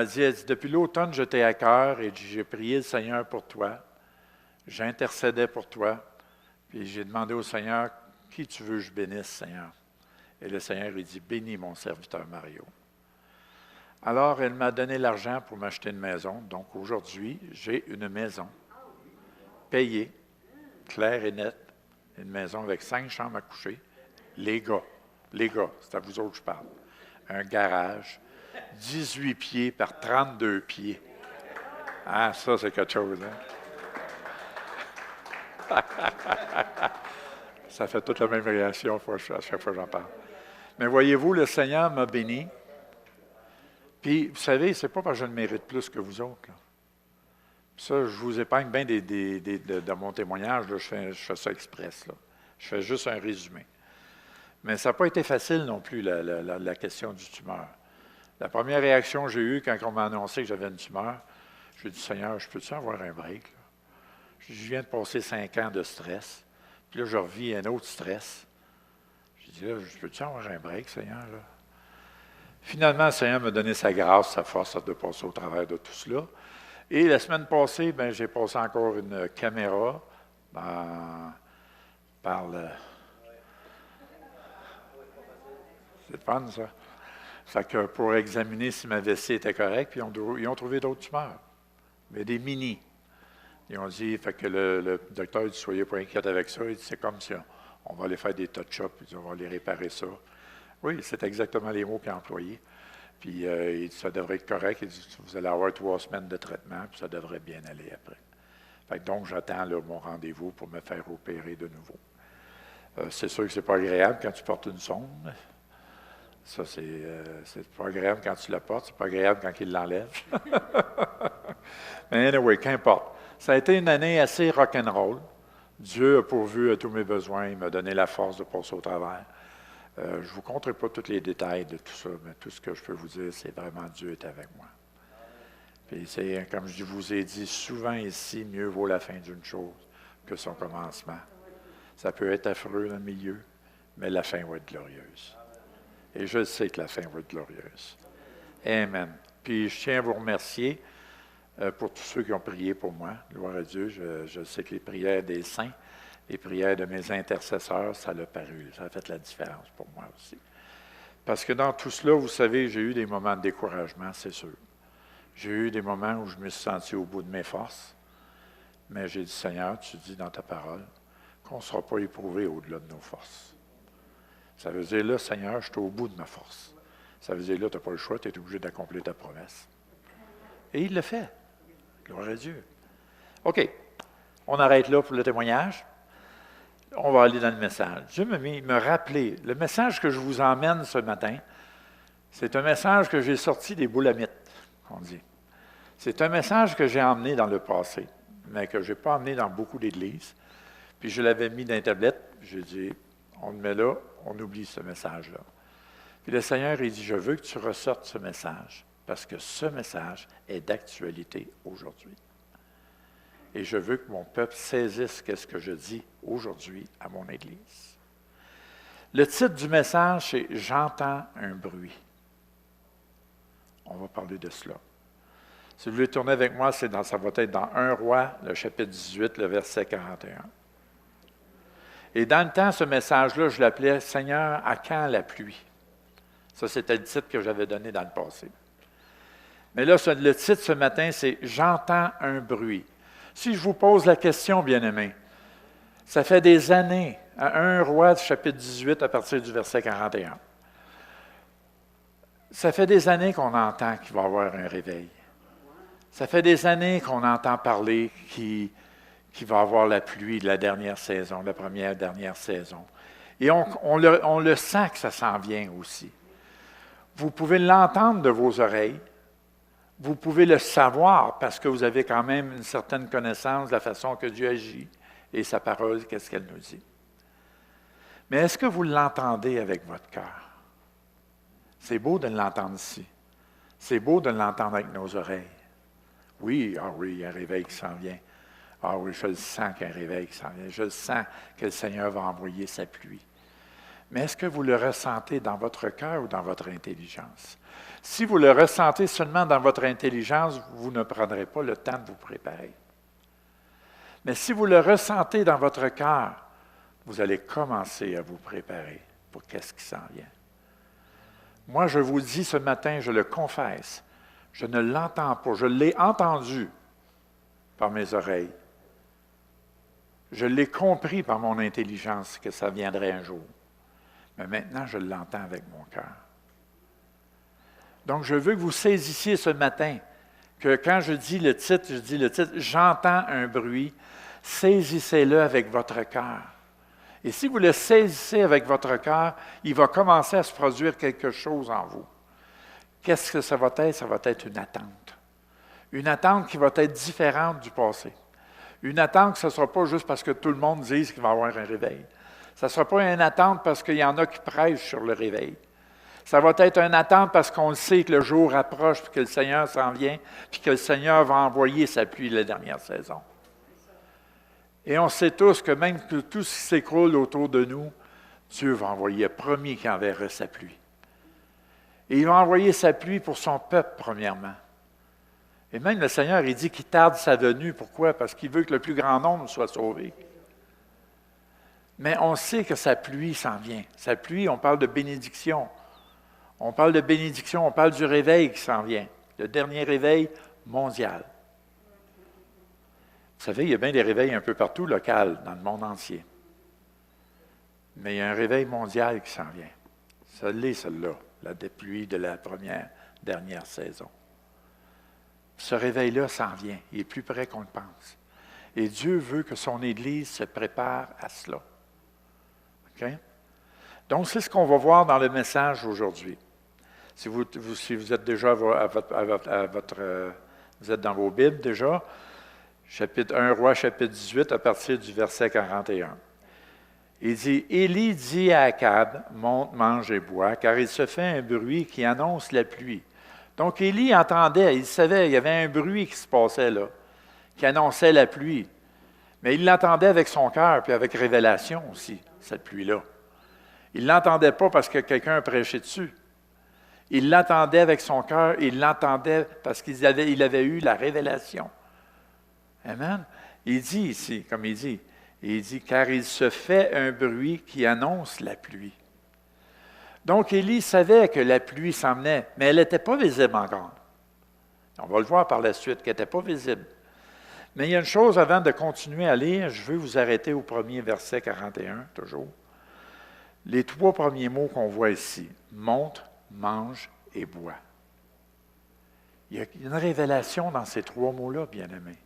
Elle dit, depuis l'automne, je t'ai à cœur et j'ai prié le Seigneur pour toi. J'intercédais pour toi. Puis j'ai demandé au Seigneur, qui tu veux que je bénisse, Seigneur? Et le Seigneur, il dit, bénis mon serviteur Mario. Alors, elle m'a donné l'argent pour m'acheter une maison. Donc, aujourd'hui, j'ai une maison payée, claire et nette. Une maison avec 5 chambres à coucher. Les gars, c'est à vous autres que je parle. Un garage, 18 pieds par 32 pieds. Ah, ça, c'est quelque chose, hein? Ça fait toute la même réaction à chaque fois que j'en parle. Mais voyez-vous, le Seigneur m'a béni. Puis, vous savez, c'est pas parce que je ne mérite plus que vous autres. Là. Ça, je vous épargne bien de mon témoignage. Là, je fais ça express. Là. Je fais juste un résumé. Mais ça n'a pas été facile non plus, la question du tumeur. La première réaction que j'ai eue quand on m'a annoncé que j'avais une tumeur, j'ai dit, Seigneur, je peux-tu avoir un break? Là? Je viens de passer 5 ans de stress. Puis là, je revis un autre stress. J'ai dit, là, je peux-tu avoir un break, Seigneur? Là? Finalement, le Seigneur m'a donné sa grâce, sa force de passer au travers de tout cela. Et la semaine passée, bien, j'ai passé encore une caméra par le... C'est fun, ça. Fait que pour examiner si ma vessie était correcte, puis ils ont trouvé d'autres tumeurs. Mais des mini. Ils ont dit, fait que le docteur dit, soyez pas inquiète avec ça. Il dit, c'est comme si on va aller faire des touch-ups, puis on va aller réparer ça. Oui, c'est exactement les mots qu'il a employés. Puis il dit, ça devrait être correct. Il dit, vous allez avoir 3 semaines de traitement, puis ça devrait bien aller après. Fait que donc, j'attends là, mon rendez-vous pour me faire opérer de nouveau. C'est sûr que c'est pas agréable quand tu portes une sonde. Ça, c'est pas agréable quand tu la portes, c'est pas agréable quand il l'enlève. Mais anyway, qu'importe. Ça a été une année assez rock'n'roll. Dieu a pourvu à tous mes besoins, il m'a donné la force de passer au travers. Je ne vous conterai pas tous les détails de tout ça, mais tout ce que je peux vous dire, c'est vraiment Dieu est avec moi. Puis c'est, comme je vous ai dit souvent ici, mieux vaut la fin d'une chose que son commencement. Ça peut être affreux dans le milieu, mais la fin va être glorieuse. Et je sais que la fin va être glorieuse. Amen. Puis je tiens à vous remercier pour tous ceux qui ont prié pour moi. Gloire à Dieu. Je sais que les prières des saints, les prières de mes intercesseurs, ça l'a paru. Ça a fait la différence pour moi aussi. Parce que dans tout cela, vous savez, j'ai eu des moments de découragement, c'est sûr. J'ai eu des moments où je me suis senti au bout de mes forces. Mais j'ai dit, Seigneur, tu dis dans ta parole qu'on ne sera pas éprouvé au-delà de nos forces. Ça veut dire, là, Seigneur, je suis au bout de ma force. Ça veut dire, là, tu n'as pas le choix, tu es obligé d'accomplir ta promesse. Et il le fait. Gloire à Dieu. OK. On arrête là pour le témoignage. On va aller dans le message. Dieu me rappeler. Le message que je vous emmène ce matin, c'est un message que j'ai sorti des boulamites, on dit. C'est un message que j'ai emmené dans le passé, mais que je n'ai pas emmené dans beaucoup d'églises. Puis je l'avais mis dans une tablette. J'ai dit, on le met là, on oublie ce message-là. Puis le Seigneur, il dit, je veux que tu ressortes ce message, parce que ce message est d'actualité aujourd'hui. Et je veux que mon peuple saisisse ce que je dis aujourd'hui à mon Église. Le titre du message, c'est « J'entends un bruit ». On va parler de cela. Si vous voulez tourner avec moi, ça va être dans 1 Roi, le chapitre 18, le verset 41. Et dans le temps, ce message-là, je l'appelais « Seigneur, à quand la pluie ?» Ça, c'était le titre que j'avais donné dans le passé. Mais là, le titre ce matin, c'est « J'entends un bruit ». Si je vous pose la question, bien-aimés, ça fait des années, à 1 Roi, chapitre 18, à partir du verset 41, ça fait des années qu'on entend qu'il va y avoir un réveil. Ça fait des années qu'on entend parler qu'il va y avoir la pluie de la dernière saison, la dernière saison. Et on le sent que ça s'en vient aussi. Vous pouvez l'entendre de vos oreilles. Vous pouvez le savoir parce que vous avez quand même une certaine connaissance de la façon que Dieu agit et sa parole, qu'est-ce qu'elle nous dit. Mais est-ce que vous l'entendez avec votre cœur? C'est beau de l'entendre ici. C'est beau de l'entendre avec nos oreilles. Oui, il y a un réveil qui s'en vient. Oui, je le sens qu'il y a un réveil qui s'en vient. Je le sens que le Seigneur va envoyer sa pluie. Mais est-ce que vous le ressentez dans votre cœur ou dans votre intelligence? Si vous le ressentez seulement dans votre intelligence, vous ne prendrez pas le temps de vous préparer. Mais si vous le ressentez dans votre cœur, vous allez commencer à vous préparer pour qu'est-ce qui s'en vient. Moi, je vous dis ce matin, je le confesse, je ne l'entends pas, je l'ai entendu par mes oreilles. Je l'ai compris par mon intelligence que ça viendrait un jour. Mais maintenant, je l'entends avec mon cœur. Donc, je veux que vous saisissiez ce matin que quand je dis le titre, j'entends un bruit, saisissez-le avec votre cœur. Et si vous le saisissez avec votre cœur, il va commencer à se produire quelque chose en vous. Qu'est-ce que ça va être? Ça va être une attente. Une attente qui va être différente du passé. Une attente que ce ne sera pas juste parce que tout le monde dise qu'il va y avoir un réveil. Ça ne sera pas une attente parce qu'il y en a qui prêchent sur le réveil. Ça va être une attente parce qu'on le sait que le jour approche, puis que le Seigneur s'en vient, puis que le Seigneur va envoyer sa pluie la dernière saison. Et on sait tous que même que tout ce qui s'écroule autour de nous, Dieu va envoyer le premier qui enverra sa pluie. Et il va envoyer sa pluie pour son peuple, premièrement. Et même le Seigneur, il dit qu'il tarde sa venue. Pourquoi? Parce qu'il veut que le plus grand nombre soit sauvé. Mais on sait que sa pluie s'en vient. Sa pluie, on parle de bénédiction. On parle de bénédiction, on parle du réveil qui s'en vient. Le dernier réveil mondial. Vous savez, il y a bien des réveils un peu partout, locaux, dans le monde entier. Mais il y a un réveil mondial qui s'en vient. Ça l'est, celle-là, la pluie de la dernière saison. Ce réveil-là s'en vient. Il est plus près qu'on le pense. Et Dieu veut que son Église se prépare à cela. OK? Donc, c'est ce qu'on va voir dans le message aujourd'hui. Si vous êtes déjà vous êtes dans vos Bibles déjà, chapitre 1 Roi, chapitre 18, à partir du verset 41. Il dit, Élie dit à Akab, monte, mange et bois, car il se fait un bruit qui annonce la pluie. Donc, Élie entendait, il savait, il y avait un bruit qui se passait là, qui annonçait la pluie. Mais il l'entendait avec son cœur, puis avec révélation aussi, cette pluie-là. Il ne l'entendait pas parce que quelqu'un prêchait dessus. Il l'entendait avec son cœur, il l'entendait parce qu'il avait eu la révélation. Amen. Il dit ici, comme il dit, car il se fait un bruit qui annonce la pluie. Donc, Élie savait que la pluie s'en venait, mais elle n'était pas visible encore. On va le voir par la suite, qu'elle n'était pas visible. Mais il y a une chose avant de continuer à lire, je veux vous arrêter au premier verset 41, toujours. Les trois premiers mots qu'on voit ici, monte, mange et bois. Il y a une révélation dans ces trois mots-là, bien-aimés.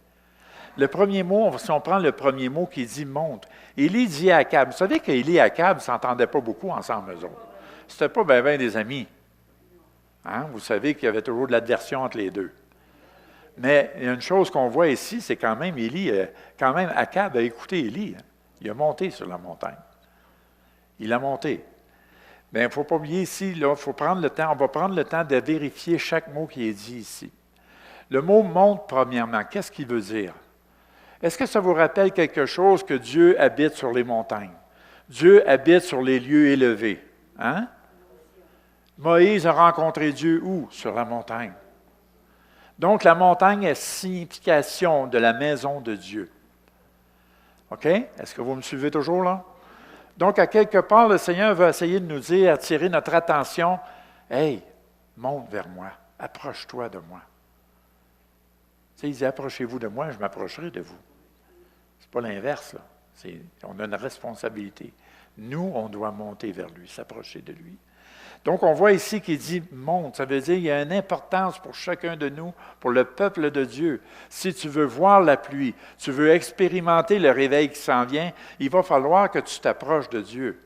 Le premier mot, si on prend le premier mot qui dit monte, Élie dit à Akab. Vous savez qu'Élie et Akab ne s'entendaient pas beaucoup ensemble, eux autres. C'était pas bien des amis. Hein? Vous savez qu'il y avait toujours de l'adversion entre les deux. Mais il y a une chose qu'on voit ici, c'est quand même Akab a écouté Élie. Hein? Il a monté sur la montagne. Il a monté. Mais il ne faut pas oublier ici, il faut prendre le temps, on va prendre le temps de vérifier chaque mot qui est dit ici. Le mot monte, premièrement, qu'est-ce qu'il veut dire? Est-ce que ça vous rappelle quelque chose que Dieu habite sur les montagnes? Dieu habite sur les lieux élevés. Hein? Moïse a rencontré Dieu où? Sur la montagne. Donc, la montagne est signification de la maison de Dieu. OK? Est-ce que vous me suivez toujours là? Donc, à quelque part, le Seigneur veut essayer de nous dire, attirer notre attention. Hey, monte vers moi, approche-toi de moi. Tu sais, il dit, approchez-vous de moi, je m'approcherai de vous. Ce n'est pas l'inverse, là. On a une responsabilité. Nous, on doit monter vers lui, s'approcher de lui. Donc, on voit ici qu'il dit « monte ». Ça veut dire qu'il y a une importance pour chacun de nous, pour le peuple de Dieu. Si tu veux voir la pluie, tu veux expérimenter le réveil qui s'en vient, il va falloir que tu t'approches de Dieu.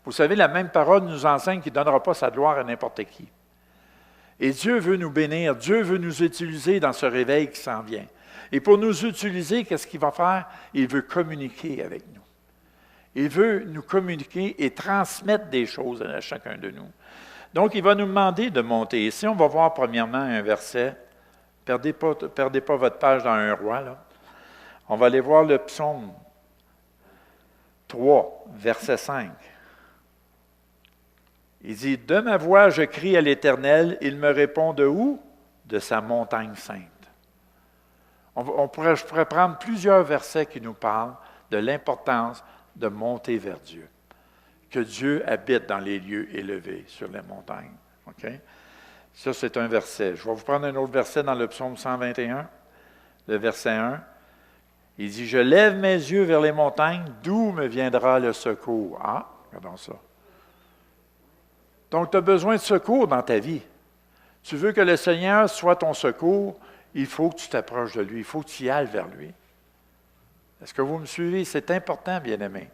Vous savez, la même parole nous enseigne qu'il ne donnera pas sa gloire à n'importe qui. Et Dieu veut nous bénir, Dieu veut nous utiliser dans ce réveil qui s'en vient. Et pour nous utiliser, qu'est-ce qu'il va faire? Il veut communiquer avec nous. Il veut nous communiquer et transmettre des choses à chacun de nous. Donc, il va nous demander de monter. Ici, on va voir premièrement un verset. Perdez pas votre page dans un roi, là. On va aller voir le psaume 3, verset 5. Il dit, « De ma voix, je crie à l'Éternel, il me répond de où? De sa montagne sainte. » Je pourrais prendre plusieurs versets qui nous parlent de l'importance de monter vers Dieu. Que Dieu habite dans les lieux élevés, sur les montagnes. Okay? Ça, c'est un verset. Je vais vous prendre un autre verset dans le psaume 121, le verset 1. Il dit, « Je lève mes yeux vers les montagnes, d'où me viendra le secours? » Ah, regardons ça. Donc, tu as besoin de secours dans ta vie. Tu veux que le Seigneur soit ton secours, il faut que tu t'approches de lui, il faut que tu y ailles vers lui. Est-ce que vous me suivez? C'est important, bien-aimés.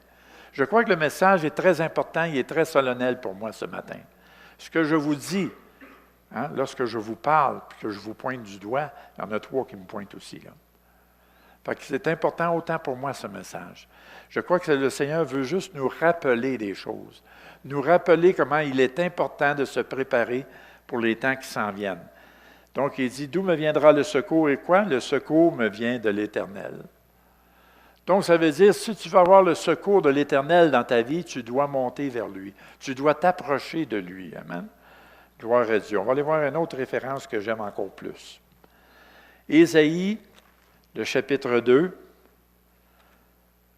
Je crois que le message est très important, il est très solennel pour moi ce matin. Ce que je vous dis, lorsque je vous parle, puis que je vous pointe du doigt, il y en a 3 qui me pointent aussi, là. Fait que c'est important autant pour moi ce message. Je crois que le Seigneur veut juste nous rappeler des choses, nous rappeler comment il est important de se préparer pour les temps qui s'en viennent. Donc, il dit, « D'où me viendra le secours? » Et quoi? Le secours me vient de l'Éternel. Donc, ça veut dire, si tu veux avoir le secours de l'Éternel dans ta vie, tu dois monter vers lui. Tu dois t'approcher de lui. Amen. Gloire à Dieu. On va aller voir une autre référence que j'aime encore plus. Ésaïe, le chapitre 2,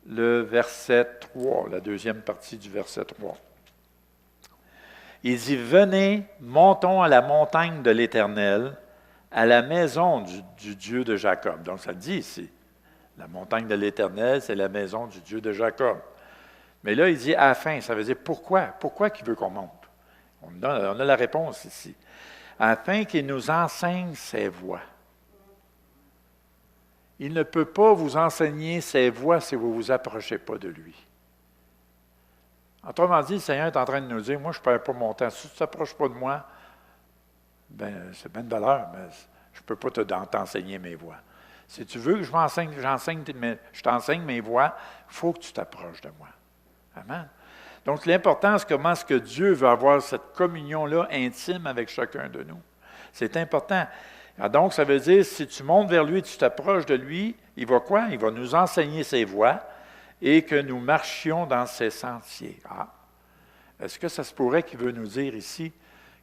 le verset 3, la deuxième partie du verset 3. Il dit, « Venez, montons à la montagne de l'Éternel, à la maison du Dieu de Jacob. » Donc, ça le dit ici. La montagne de l'Éternel, c'est la maison du Dieu de Jacob. Mais là, il dit « afin », ça veut dire « pourquoi ». Pourquoi qu'il veut qu'on monte? On a la réponse ici. « Afin qu'il nous enseigne ses voies ». Il ne peut pas vous enseigner ses voies si vous ne vous approchez pas de lui. Autrement dit, le Seigneur est en train de nous dire, moi, je ne perds pas mon temps. Si tu ne t'approches pas de moi, c'est bien de valeur, mais je ne peux pas t'enseigner mes voies. Si tu veux que je t'enseigne mes voies, il faut que tu t'approches de moi. Amen. Donc, l'important, c'est comment est-ce que Dieu veut avoir cette communion-là intime avec chacun de nous. C'est important. Donc, ça veut dire, si tu montes vers lui, tu t'approches de lui, il va quoi? Il va nous enseigner ses voies et que nous marchions dans ses sentiers. Ah! Est-ce que ça se pourrait qu'il veut nous dire ici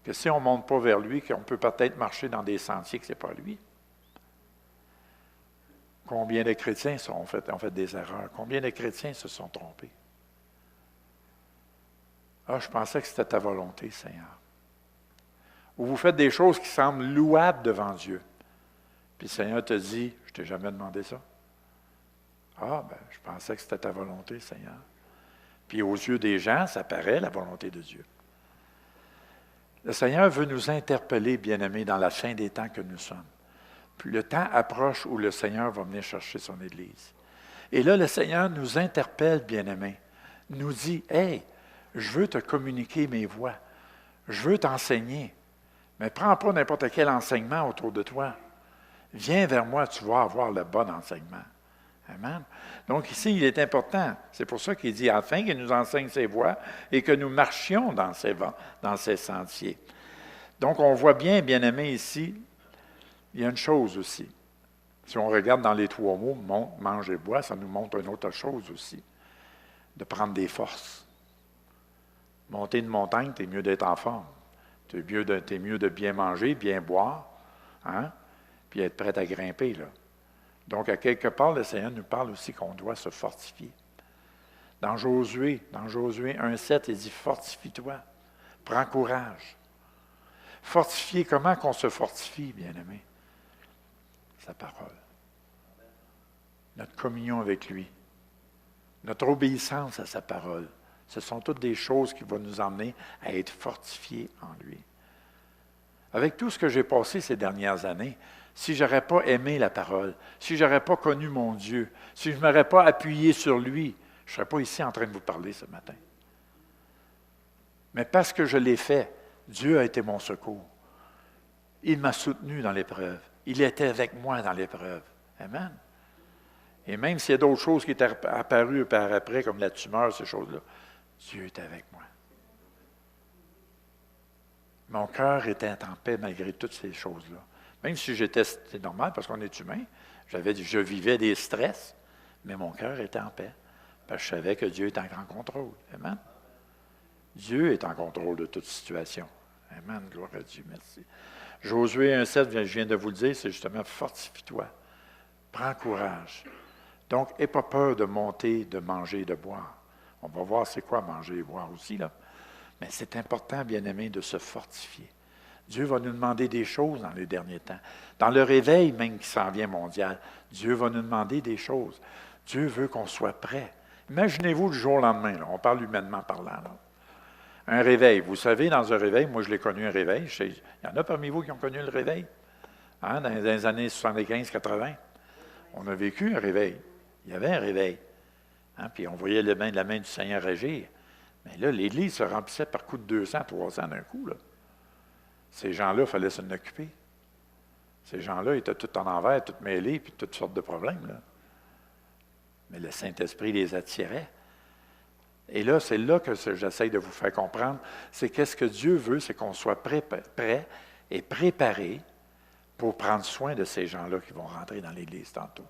que si on ne monte pas vers lui, qu'on peut peut-être marcher dans des sentiers que ce n'est pas lui? Combien de chrétiens ont fait des erreurs? Combien de chrétiens se sont trompés? Ah, je pensais que c'était ta volonté, Seigneur. Ou vous faites des choses qui semblent louables devant Dieu. Puis le Seigneur te dit, je ne t'ai jamais demandé ça. Ah, je pensais que c'était ta volonté, Seigneur. Puis aux yeux des gens, ça paraît la volonté de Dieu. Le Seigneur veut nous interpeller, bien-aimés, dans la fin des temps que nous sommes. Puis le temps approche où le Seigneur va venir chercher son Église. Et là, le Seigneur nous interpelle, bien-aimés, nous dit, « Hey, je veux te communiquer mes voies. Je veux t'enseigner. Mais prends pas n'importe quel enseignement autour de toi. Viens vers moi, tu vas avoir le bon enseignement. » Amen. Donc ici, il est important. C'est pour ça qu'il dit, afin qu'il nous enseigne ses voies et que nous marchions dans ses sentiers. Donc on voit bien, bien-aimés, ici, il y a une chose aussi. Si on regarde dans les 3 mots, monte, mange et bois, ça nous montre une autre chose aussi. De prendre des forces. Monter une montagne, c'est mieux d'être en forme. C'est mieux de bien manger, bien boire, puis être prêt à grimper, là. Donc, à quelque part, le Seigneur nous parle aussi qu'on doit se fortifier. Dans Josué 1,7, il dit « Fortifie-toi, prends courage. » Fortifier, comment qu'on se fortifie, bien-aimé? Sa parole. Notre communion avec lui. Notre obéissance à sa parole. Ce sont toutes des choses qui vont nous emmener à être fortifiés en lui. Avec tout ce que j'ai passé ces dernières années, si je n'aurais pas aimé la parole, si je n'aurais pas connu mon Dieu, si je ne m'aurais pas appuyé sur lui, je ne serais pas ici en train de vous parler ce matin. Mais parce que je l'ai fait, Dieu a été mon secours. Il m'a soutenu dans l'épreuve. Il était avec moi dans l'épreuve. Amen. Et même s'il y a d'autres choses qui étaient apparues par après, comme la tumeur, ces choses-là, Dieu était avec moi. Mon cœur était en paix malgré toutes ces choses-là. Même si c'est normal parce qu'on est humain, je vivais des stress, mais mon cœur était en paix. Parce que je savais que Dieu était en grand contrôle. Amen. Dieu est en contrôle de toute situation. Amen, gloire à Dieu, merci. Josué 1,7, je viens de vous le dire, c'est justement fortifie-toi. Prends courage. Donc, n'aie pas peur de monter, de manger et de boire. On va voir c'est quoi manger et boire aussi, là. Mais c'est important, bien-aimé, de se fortifier. Dieu va nous demander des choses dans les derniers temps. Dans le réveil même qui s'en vient mondial, Dieu va nous demander des choses. Dieu veut qu'on soit prêt. Imaginez-vous le jour au lendemain, là, on parle humainement parlant. Là. Un réveil. Vous savez, dans un réveil, moi je l'ai connu un réveil. Il y en a parmi vous qui ont connu le réveil. Hein, dans les années 75-80. On a vécu un réveil. Il y avait un réveil. Hein, puis on voyait la main du Seigneur agir. Mais là, l'Église se remplissait par coups de 200, 300 d'un coup. Là. Ces gens-là, il fallait s'en occuper. Ces gens-là étaient tout en envers, tout mêlés, puis toutes sortes de problèmes. Là. Mais le Saint-Esprit les attirait. Et là, c'est là que j'essaie de vous faire comprendre. C'est qu'est-ce que Dieu veut, c'est qu'on soit prêt et préparé pour prendre soin de ces gens-là qui vont rentrer dans l'Église tantôt.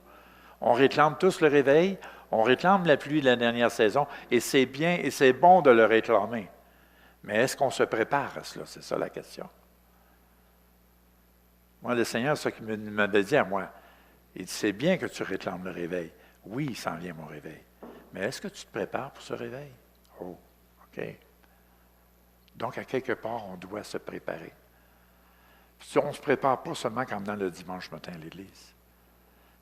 On réclame tous le réveil, on réclame la pluie de la dernière saison, et c'est bien et c'est bon de le réclamer. Mais est-ce qu'on se prépare à cela? C'est ça la question. Moi, le Seigneur, ce qu'il m'avait dit à moi, il dit, c'est bien que tu réclames le réveil. Oui, il s'en vient mon réveil. Mais est-ce que tu te prépares pour ce réveil? Oh, OK. Donc, à quelque part, on doit se préparer. Si on ne se prépare pas seulement comme dans le dimanche matin à l'Église.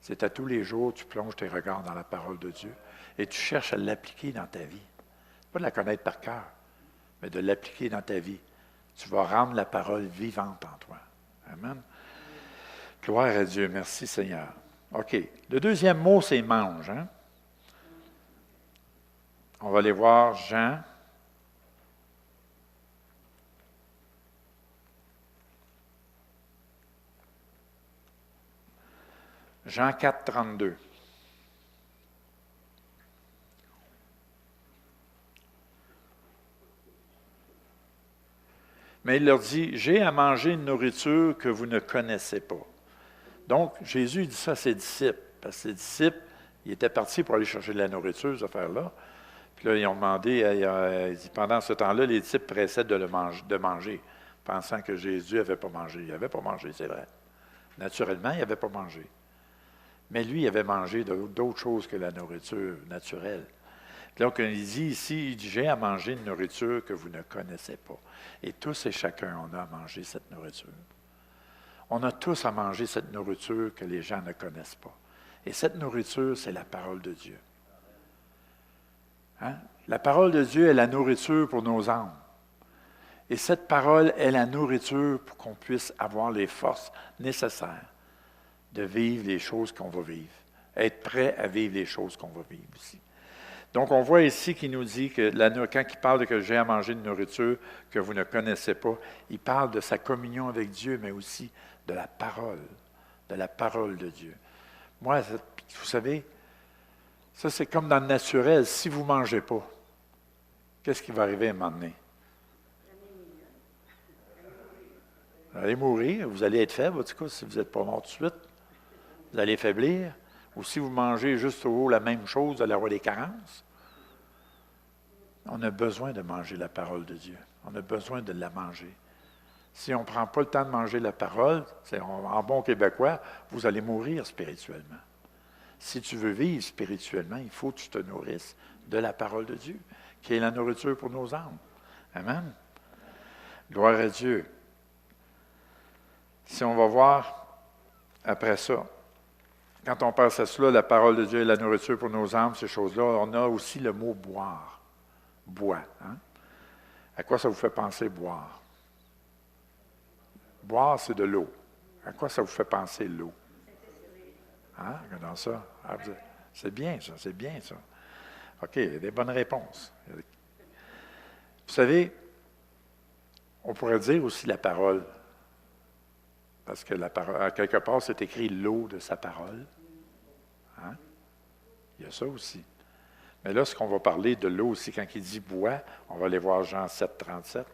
C'est à tous les jours, tu plonges tes regards dans la parole de Dieu et tu cherches à l'appliquer dans ta vie. Pas de la connaître par cœur, mais de l'appliquer dans ta vie. Tu vas rendre la parole vivante en toi. Amen. Gloire à Dieu. Merci Seigneur. OK. Le deuxième mot, c'est mange. Hein? On va aller voir Jean. Jean 4, 32. Mais il leur dit, j'ai à manger une nourriture que vous ne connaissez pas. Donc, Jésus dit ça à ses disciples, parce que ses disciples, ils étaient partis pour aller chercher de la nourriture, cette affaire-là. Puis là, ils ont demandé, il dit, pendant ce temps-là, les disciples pressaient de manger, pensant que Jésus n'avait pas mangé. Il n'avait pas mangé, c'est vrai. Naturellement, il n'avait pas mangé. Mais lui, il avait mangé d'autres choses que la nourriture naturelle. Donc, il dit ici, il dit, j'ai à manger une nourriture que vous ne connaissez pas. Et tous et chacun, on a à manger cette nourriture. On a tous à manger cette nourriture que les gens ne connaissent pas. Et cette nourriture, c'est la parole de Dieu. Hein? La parole de Dieu est la nourriture pour nos âmes. Et cette parole est la nourriture pour qu'on puisse avoir les forces nécessaires de vivre les choses qu'on va vivre. Être prêt à vivre les choses qu'on va vivre aussi. Donc, on voit ici qu'il nous dit que quand il parle de que j'ai à manger une nourriture que vous ne connaissez pas, il parle de sa communion avec Dieu, mais aussi de la parole de Dieu. Moi, vous savez, ça c'est comme dans le naturel. Si vous ne mangez pas, qu'est-ce qui va arriver à un moment donné? Vous allez mourir, vous allez être faible, en tout cas, si vous n'êtes pas mort tout de suite. Vous allez faiblir. Ou si vous mangez juste au haut la même chose, vous allez avoir des carences. On a besoin de manger la parole de Dieu. On a besoin de la manger. Si on ne prend pas le temps de manger la parole, en bon québécois, vous allez mourir spirituellement. Si tu veux vivre spirituellement, il faut que tu te nourrisses de la parole de Dieu, qui est la nourriture pour nos âmes. Amen. Gloire à Dieu. Si on va voir après ça, quand on passe à cela, la parole de Dieu est la nourriture pour nos âmes, ces choses-là, on a aussi le mot boire. Bois. Hein? À quoi ça vous fait penser boire? Boire, c'est de l'eau. À quoi ça vous fait penser l'eau? Hein? Regardons ça. Ah, c'est bien ça, c'est bien ça. OK, il y a des bonnes réponses. Vous savez, on pourrait dire aussi la parole. Parce que la parole, à quelque part, c'est écrit l'eau de sa parole. Hein? Il y a ça aussi. Mais là, ce qu'on va parler de l'eau aussi, quand il dit bois, on va aller voir Jean 7, 37.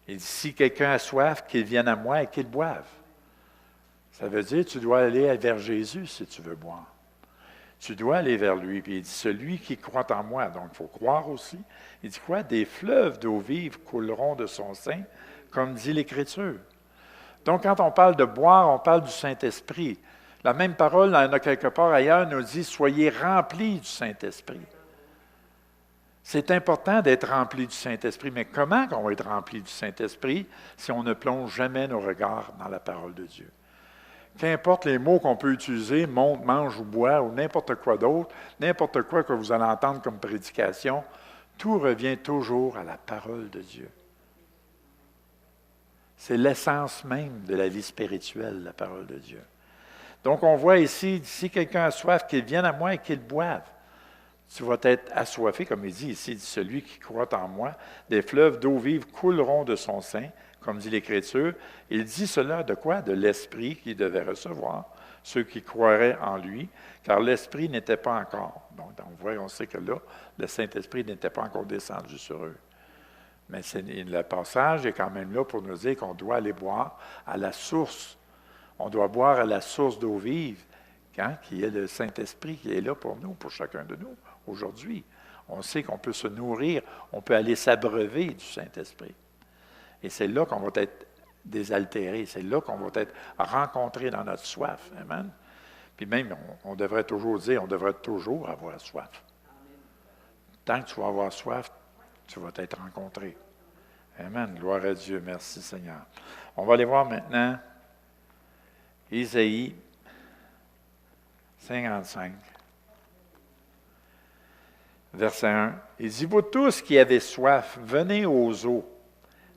Il dit, si quelqu'un a soif, qu'il vienne à moi et qu'il boive. Ça veut dire que tu dois aller vers Jésus si tu veux boire. Tu dois aller vers lui. Puis il dit, celui qui croit en moi, donc il faut croire aussi. Il dit quoi? Des fleuves d'eau vive couleront de son sein, comme dit l'Écriture. Donc quand on parle de boire, on parle du Saint-Esprit. La même parole, il y en a quelque part ailleurs, nous dit, soyez remplis du Saint-Esprit. C'est important d'être rempli du Saint-Esprit, mais comment on va être rempli du Saint-Esprit si on ne plonge jamais nos regards dans la parole de Dieu? Qu'importe les mots qu'on peut utiliser, monte, mange ou bois, ou n'importe quoi d'autre, n'importe quoi que vous allez entendre comme prédication, tout revient toujours à la parole de Dieu. C'est l'essence même de la vie spirituelle, la parole de Dieu. Donc on voit ici, si quelqu'un a soif, qu'il vienne à moi et qu'il boive. Tu vas être assoiffé, comme il dit ici, celui qui croit en moi, des fleuves d'eau vive couleront de son sein, comme dit l'Écriture. Il dit cela de quoi? De l'Esprit qu'il devait recevoir, ceux qui croiraient en lui, car l'Esprit n'était pas encore. Donc on sait que là, le Saint-Esprit n'était pas encore descendu sur eux. Mais le passage est quand même là pour nous dire qu'on doit aller boire à la source. On doit boire à la source d'eau vive, qui est le Saint-Esprit qui est là pour nous, pour chacun de nous, aujourd'hui. On sait qu'on peut se nourrir, on peut aller s'abreuver du Saint-Esprit. Et c'est là qu'on va être désaltéré, c'est là qu'on va être rencontré dans notre soif. Amen. Puis même, on devrait toujours dire, on devrait toujours avoir soif. Tant que tu vas avoir soif, tu vas être rencontré. Amen. Gloire à Dieu. Merci Seigneur. On va aller voir maintenant Isaïe 55, verset 1. Il dit, vous tous qui avez soif, venez aux eaux,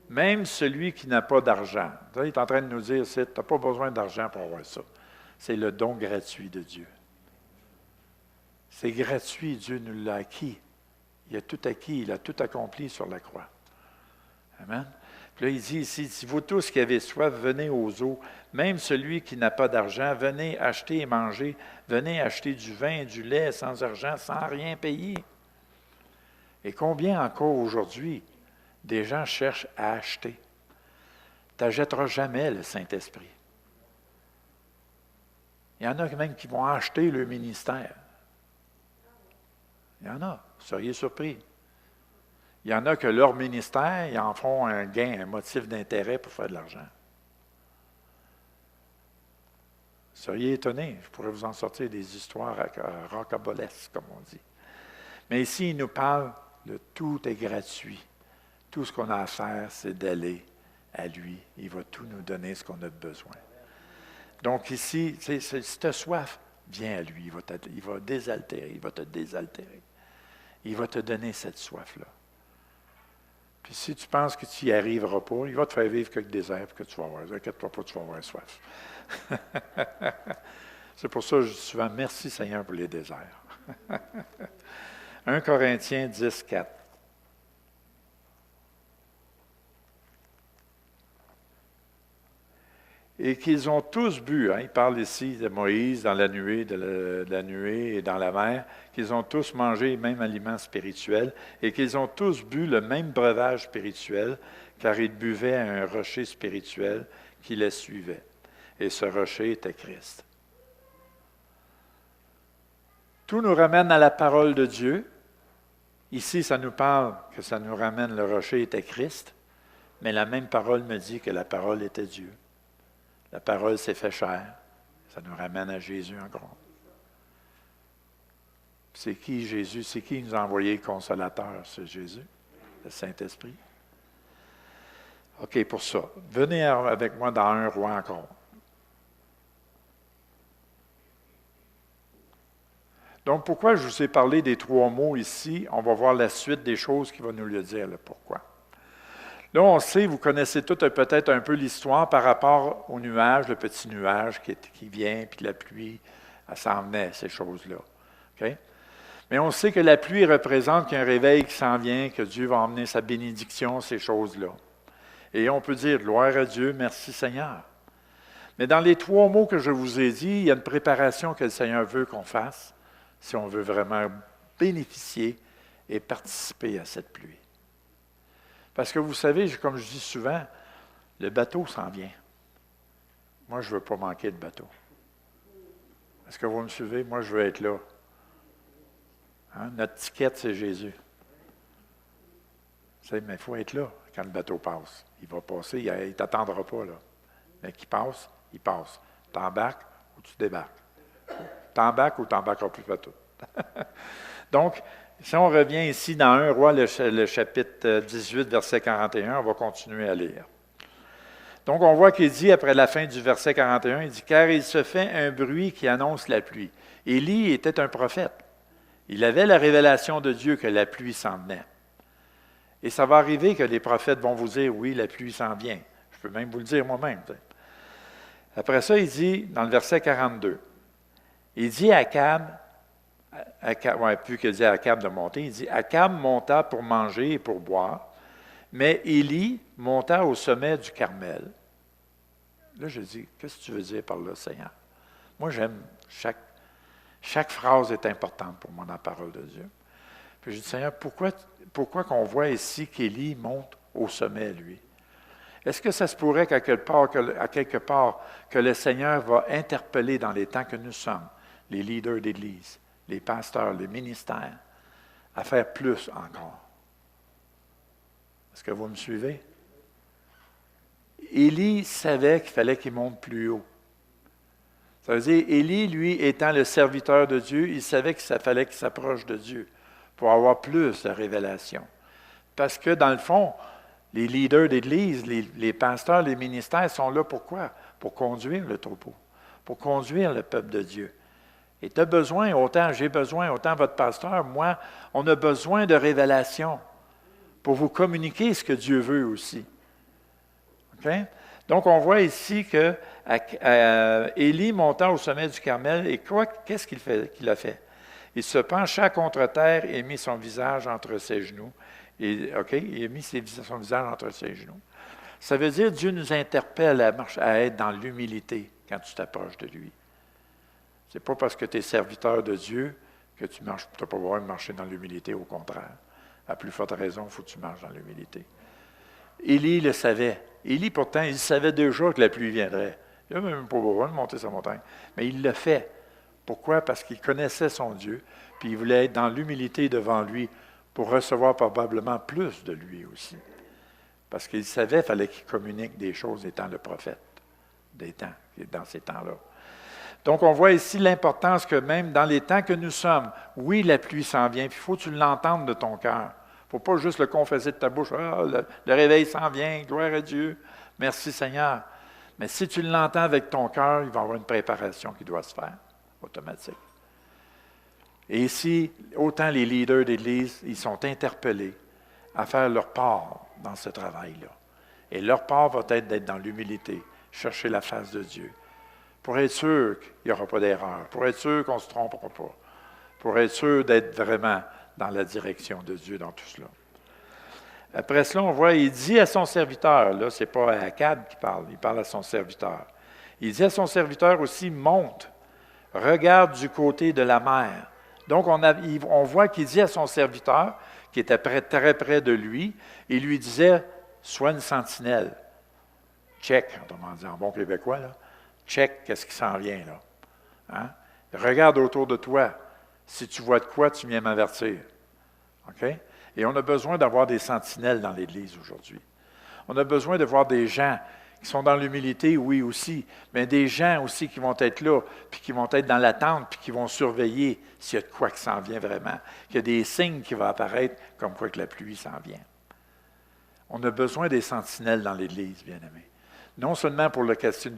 même celui qui n'a pas d'argent. Il est en train de nous dire, tu n'as pas besoin d'argent pour avoir ça. C'est le don gratuit de Dieu. C'est gratuit, Dieu nous l'a acquis. Il a tout acquis, il a tout accompli sur la croix. Amen. Puis là, il dit ici, si vous tous qui avez soif, venez aux eaux, même celui qui n'a pas d'argent, venez acheter et manger, venez acheter du vin et du lait sans argent, sans rien payer. Et combien encore aujourd'hui, des gens cherchent à acheter? Tu n'achèteras jamais le Saint-Esprit. Il y en a même qui vont acheter le ministère. Il y en a, vous seriez surpris. Il y en a que leur ministère, ils en font un gain, un motif d'intérêt pour faire de l'argent. Vous seriez étonné, je pourrais vous en sortir des histoires rocambolesques, comme on dit. Mais ici, il nous parle de tout est gratuit. Tout ce qu'on a à faire, c'est d'aller à lui. Il va tout nous donner ce qu'on a besoin. Donc ici, si tu as soif, viens à lui. Il va désaltérer, il va te désaltérer. Il va te donner cette soif-là. Puis si tu penses que tu n'y arriveras pas, il va te faire vivre quelques déserts que tu vas avoir. Inquiète-toi pas, tu vas avoir soif. C'est pour ça que je dis souvent, merci Seigneur pour les déserts. 1 Corinthiens 10, 4. Et qu'ils ont tous bu, il parle ici de Moïse dans la nuée, de la nuée et dans la mer, qu'ils ont tous mangé le même aliment spirituel et qu'ils ont tous bu le même breuvage spirituel, car ils buvaient à un rocher spirituel qui les suivait. Et ce rocher était Christ. Tout nous ramène à la parole de Dieu. Ici, ça nous parle que ça nous ramène, le rocher était Christ, mais la même parole me dit que la parole était Dieu. La parole s'est fait chair. Ça nous ramène à Jésus encore. C'est qui Jésus? C'est qui nous a envoyé le Consolateur? C'est Jésus, le Saint-Esprit. OK, pour ça. Venez avec moi dans 1 Roi encore. Donc, pourquoi je vous ai parlé des 3 mots ici? On va voir la suite des choses qui va nous le dire, le pourquoi. Là, on sait, vous connaissez tout peut-être un peu l'histoire par rapport au nuage, le petit nuage qui vient, puis la pluie, elle s'en venait, ces choses-là. Okay? Mais on sait que la pluie représente qu'il y a un réveil qui s'en vient, que Dieu va emmener sa bénédiction, ces choses-là. Et on peut dire, gloire à Dieu, merci Seigneur. Mais dans les 3 mots que je vous ai dit, il y a une préparation que le Seigneur veut qu'on fasse, si on veut vraiment bénéficier et participer à cette pluie. Parce que vous savez, comme je dis souvent, le bateau s'en vient. Moi, je ne veux pas manquer de bateau. Est-ce que vous me suivez? Moi, je veux être là. Hein? Notre ticket, c'est Jésus. Mais il faut être là quand le bateau passe. Il va passer, il ne t'attendra pas, là. Mais qu'il passe, il passe. T'embarques ou tu débarques. T'embarques ou t'embarqueras plus bateau. Donc, si on revient ici dans 1 Roi, le chapitre 18, verset 41, on va continuer à lire. Donc, on voit qu'il dit, après la fin du verset 41, il dit « Car il se fait un bruit qui annonce la pluie. » Élie était un prophète. Il avait la révélation de Dieu que la pluie s'en venait. Et ça va arriver que les prophètes vont vous dire « Oui, la pluie s'en vient. » Je peux même vous le dire moi-même. Après ça, il dit, dans le verset 42, il dit à Akab, plus que dire à Akab de monter, il dit « Akab monta pour manger et pour boire, mais Élie monta au sommet du Carmel. » Là, je dis, qu'est-ce que tu veux dire par là, Seigneur? Moi, j'aime chaque phrase est importante pour moi dans la parole de Dieu. Puis je dis, Seigneur, pourquoi qu'on voit ici qu'Élie monte au sommet, lui? Est-ce que ça se pourrait qu'à quelque part, que le Seigneur va interpeller dans les temps que nous sommes, les leaders d'Église, les pasteurs, les ministères, à faire plus encore? Est-ce que vous me suivez? Élie savait qu'il fallait qu'il monte plus haut. Ça veut dire, Élie, lui, étant le serviteur de Dieu, il savait qu'il fallait qu'il s'approche de Dieu pour avoir plus de révélation. Parce que, dans le fond, les leaders d'Église, les pasteurs, les ministères sont là pour quoi? Pour conduire le troupeau, pour conduire le peuple de Dieu. Et tu as besoin, autant j'ai besoin, autant votre pasteur, moi, on a besoin de révélation pour vous communiquer ce que Dieu veut aussi. Okay? Donc, on voit ici que Élie montant au sommet du Carmel, et qu'est-ce qu'il a fait? Il se pencha contre terre et mit son visage entre ses genoux. Il a mis son visage entre ses genoux. Ça veut dire que Dieu nous interpelle à être dans l'humilité quand tu t'approches de lui. Ce n'est pas parce que tu es serviteur de Dieu que tu n'as pas besoin de marcher dans l'humilité, au contraire. À plus forte raison, il faut que tu marches dans l'humilité. Élie le savait. Élie, pourtant, il savait déjà que la pluie viendrait. Il n'avait même pas besoin de monter sa montagne. Mais il le fait. Pourquoi? Parce qu'il connaissait son Dieu, puis il voulait être dans l'humilité devant lui pour recevoir probablement plus de lui aussi. Parce qu'il savait qu'il fallait qu'il communique des choses étant le prophète des temps, dans ces temps-là. Donc, on voit ici l'importance que même dans les temps que nous sommes, oui, la pluie s'en vient, puis il faut que tu l'entendes de ton cœur. Il ne faut pas juste le confesser de ta bouche. Ah, le réveil s'en vient, gloire à Dieu, merci Seigneur. Mais si tu l'entends avec ton cœur, il va y avoir une préparation qui doit se faire, automatique. Et ici, autant les leaders d'Église, ils sont interpellés à faire leur part dans ce travail-là. Et leur part va être d'être dans l'humilité, chercher la face de Dieu, pour être sûr qu'il n'y aura pas d'erreur, pour être sûr qu'on ne se trompera pas, pour être sûr d'être vraiment dans la direction de Dieu dans tout cela. Après cela, on voit, il dit à son serviteur, là, ce n'est pas à Akab qui parle, il parle à son serviteur. Il dit à son serviteur aussi, monte, regarde du côté de la mer. Donc, on voit qu'il dit à son serviteur, qui était très près de lui, il lui disait, sois une sentinelle. Check, autrement dit, en bon québécois, là. Check, qu'est-ce qui s'en vient, là. Hein? Regarde autour de toi. Si tu vois de quoi, tu viens m'avertir. OK? Et on a besoin d'avoir des sentinelles dans l'Église aujourd'hui. On a besoin de voir des gens qui sont dans l'humilité, oui aussi, mais des gens aussi qui vont être là, puis qui vont être dans l'attente, puis qui vont surveiller s'il y a de quoi qui s'en vient vraiment, qu'il y a des signes qui vont apparaître comme quoi que la pluie s'en vient. On a besoin des sentinelles dans l'Église, bien-aimés. Non seulement pour la question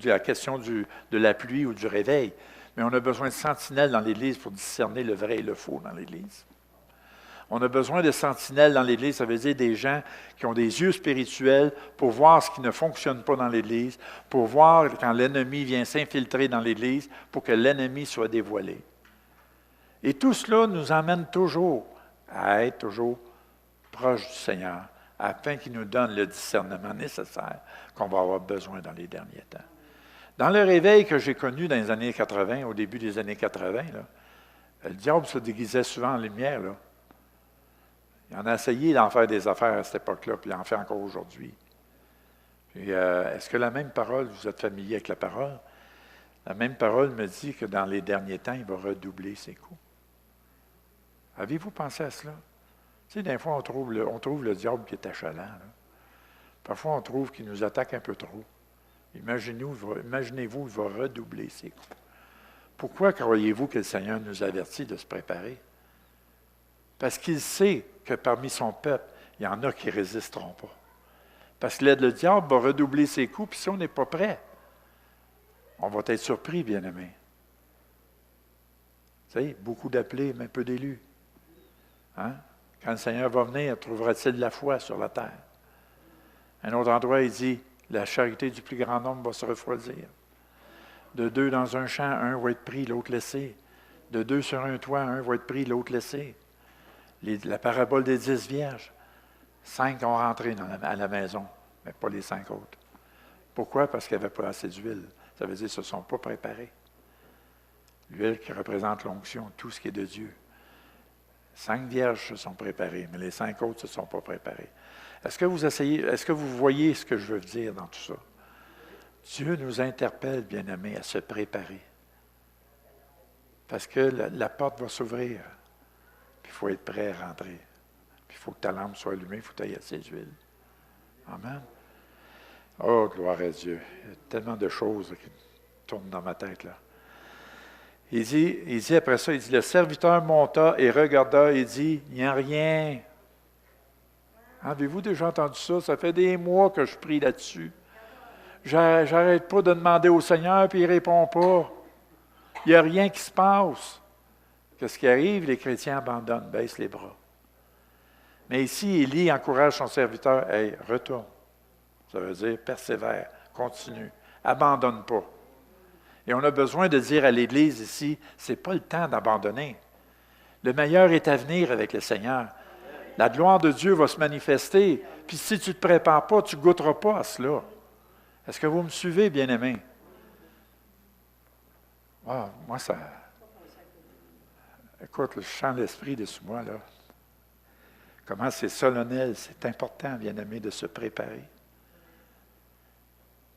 de la pluie ou du réveil, mais on a besoin de sentinelles dans l'Église pour discerner le vrai et le faux dans l'Église. On a besoin de sentinelles dans l'Église, ça veut dire des gens qui ont des yeux spirituels pour voir ce qui ne fonctionne pas dans l'Église, pour voir quand l'ennemi vient s'infiltrer dans l'Église, pour que l'ennemi soit dévoilé. Et tout cela nous emmène toujours à être toujours proche du Seigneur, afin qu'il nous donne le discernement nécessaire qu'on va avoir besoin dans les derniers temps. Dans le réveil que j'ai connu dans les années 80, au début des années 80, là, le diable se déguisait souvent en lumière, là. Il en a essayé d'en faire des affaires à cette époque-là, puis il en fait encore aujourd'hui. Puis, est-ce que la même parole, vous êtes familier avec la parole? La même parole me dit que dans les derniers temps, il va redoubler ses coups. Avez-vous pensé à cela? Tu sais, des fois, on trouve le diable qui est achalant. Là. Parfois, on trouve qu'il nous attaque un peu trop. Imaginez-vous, il va redoubler ses coups. Pourquoi croyez-vous que le Seigneur nous avertit de se préparer? Parce qu'il sait que parmi son peuple, il y en a qui ne résisteront pas. Parce que le diable va redoubler ses coups, puis si on n'est pas prêt, on va être surpris, bien-aimés. Vous savez, beaucoup d'appelés, mais peu d'élus. Hein? Quand le Seigneur va venir, trouvera-t-il de la foi sur la terre? Un autre endroit, il dit, la charité du plus grand nombre va se refroidir. De 2 dans un champ, un va être pris, l'autre laissé. De 2 sur un toit, un va être pris, l'autre laissé. La parabole des 10 vierges, 5 ont rentré à la maison, mais pas les 5 autres. Pourquoi? Parce qu'il n'y avait pas assez d'huile. Ça veut dire qu'ils ne se sont pas préparés. L'huile qui représente l'onction, tout ce qui est de Dieu. 5 vierges se sont préparées, mais les 5 autres ne se sont pas préparées. Est-ce que vous voyez ce que je veux dire dans tout ça? Dieu nous interpelle, bien-aimés, à se préparer. Parce que la porte va s'ouvrir. Puis il faut être prêt à rentrer. Puis il faut que ta lampe soit allumée, il faut que tu aies assez d'huile. Amen. Oh, gloire à Dieu. Il y a tellement de choses qui tournent dans ma tête, là. Il dit après ça, il dit, le serviteur monta et regarda et dit, il n'y a rien. Avez-vous déjà entendu ça? Ça fait des mois que je prie là-dessus. J'arrête pas de demander au Seigneur, puis il ne répond pas. Il n'y a rien qui se passe. Qu'est-ce qui arrive? Les chrétiens abandonnent, baissent les bras. Mais ici, Élie encourage son serviteur, « Hey, retourne. » Ça veut dire persévère, continue, abandonne pas. Et on a besoin de dire à l'Église ici, ce n'est pas le temps d'abandonner. Le meilleur est à venir avec le Seigneur. La gloire de Dieu va se manifester. Puis si tu ne te prépares pas, tu ne goûteras pas à cela. Est-ce que vous me suivez, bien-aimés? Ah, moi, ça... Écoute, je sens l'esprit dessus moi, là. Comment c'est solennel, c'est important, bien-aimés, de se préparer.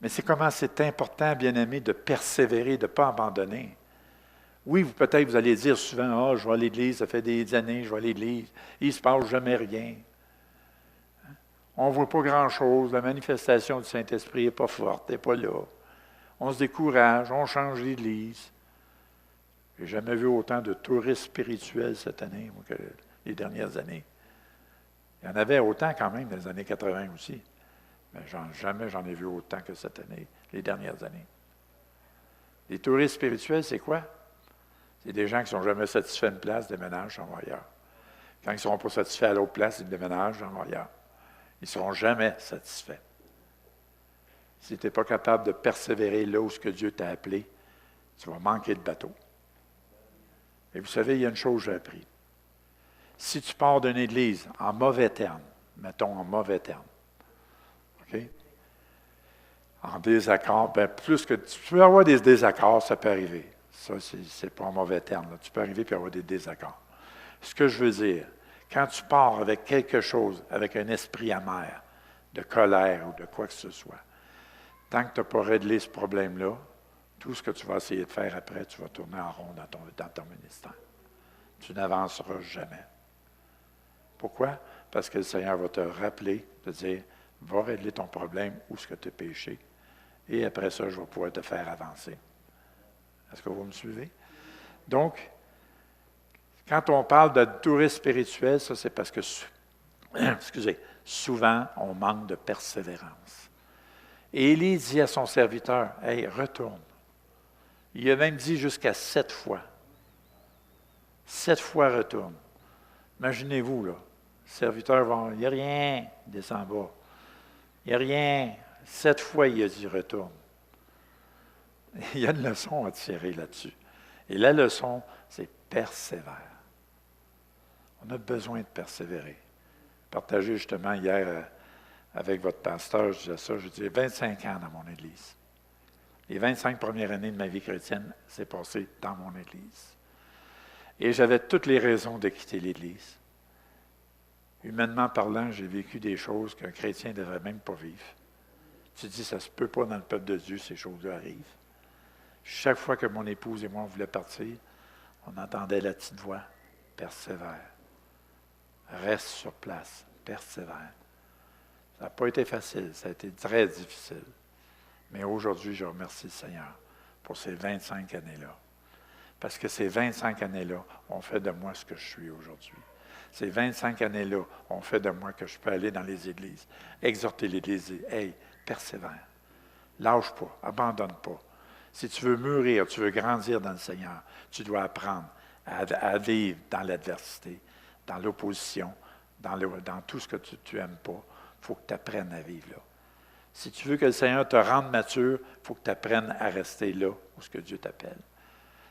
Mais c'est comment c'est important, bien-aimés, de persévérer, de ne pas abandonner. Oui, peut-être vous allez dire souvent, « Ah, je vais à l'Église, ça fait des années, je vais à l'Église, il ne se passe jamais rien. » On ne voit pas grand-chose, la manifestation du Saint-Esprit n'est pas forte, n'est pas là. On se décourage, on change d'Église. Je n'ai jamais vu autant de touristes spirituels cette année moi, que les dernières années. Il y en avait autant quand même dans les années 80 aussi. Mais jamais j'en ai vu autant que cette année, les dernières années. Les touristes spirituels, c'est quoi? C'est des gens qui ne sont jamais satisfaits d'une place, déménagent, s'en vont ailleurs. Quand ils ne seront pas satisfaits à l'autre place, ils déménagent, s'en vont ailleurs. Ils ne seront jamais satisfaits. Si tu n'es pas capable de persévérer là où ce que Dieu t'a appelé, tu vas manquer de bateau. Et vous savez, il y a une chose que j'ai appris. Si tu pars d'une église en mauvais termes, mettons en mauvais termes, OK? En désaccord, bien plus que tu peux avoir des désaccords, ça peut arriver. Ça, c'est pas en mauvais termes. Là. Tu peux arriver et avoir des désaccords. Ce que je veux dire, quand tu pars avec quelque chose, avec un esprit amer, de colère ou de quoi que ce soit, tant que tu n'as pas réglé ce problème-là, tout ce que tu vas essayer de faire après, tu vas tourner en rond dans ton ministère. Tu n'avanceras jamais. Pourquoi? Parce que le Seigneur va te rappeler, te dire, va régler ton problème où est-ce que tu as péché. Et après ça, je vais pouvoir te faire avancer. Est-ce que vous me suivez? Donc, quand on parle de tourisme spirituel, ça c'est parce que, souvent, on manque de persévérance. Et Élie dit à son serviteur, « Hey, retourne. » Il a même dit jusqu'à 7 fois. 7 fois retourne. Imaginez-vous, là. Le serviteur va, il n'y a rien, il descend bas. Il n'y a rien. 7 fois, il a dit retourne. Il y a une leçon à tirer là-dessus. Et la leçon, c'est persévère. On a besoin de persévérer. Partagé justement hier avec votre pasteur, je disais ça, je disais 25 ans dans mon Église. Les 25 premières années de ma vie chrétienne s'est passé dans mon Église. Et j'avais toutes les raisons de quitter l'Église. Humainement parlant, j'ai vécu des choses qu'un chrétien ne devrait même pas vivre. Tu dis, ça ne se peut pas dans le peuple de Dieu, ces choses-là arrivent. Chaque fois que mon épouse et moi on voulait partir, on entendait la petite voix, persévère, Reste sur place, persévère. Ça n'a pas été facile, ça a été très difficile. Mais aujourd'hui, je remercie le Seigneur pour ces 25 années-là. Parce que ces 25 années-là ont fait de moi ce que je suis aujourd'hui. Ces 25 années-là ont fait de moi que je peux aller dans les églises, exhorter l'Église, hey, persévère. Lâche pas, abandonne pas. Si tu veux mûrir, tu veux grandir dans le Seigneur, tu dois apprendre à vivre dans l'adversité, dans l'opposition, dans tout ce que tu n'aimes pas. Il faut que tu apprennes à vivre là. Si tu veux que le Seigneur te rende mature, il faut que tu apprennes à rester là où ce que Dieu t'appelle.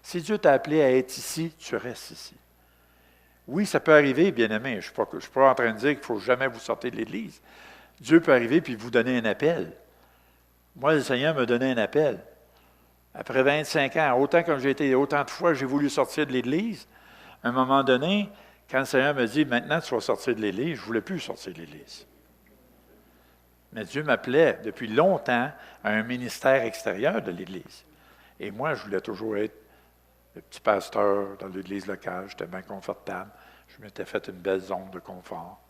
Si Dieu t'a appelé à être ici, tu restes ici. Oui, ça peut arriver, bien-aimé. Je ne suis pas en train de dire qu'il ne faut jamais vous sortir de l'Église. Dieu peut arriver et vous donner un appel. Moi, le Seigneur m'a donné un appel. Après 25 ans, autant de fois que j'ai voulu sortir de l'Église, à un moment donné, quand le Seigneur me dit, maintenant tu vas sortir de l'Église, je ne voulais plus sortir de l'Église. Mais Dieu m'appelait depuis longtemps à un ministère extérieur de l'Église. Et moi, je voulais toujours être le petit pasteur dans l'Église locale. J'étais bien confortable. Je m'étais fait une belle zone de confort.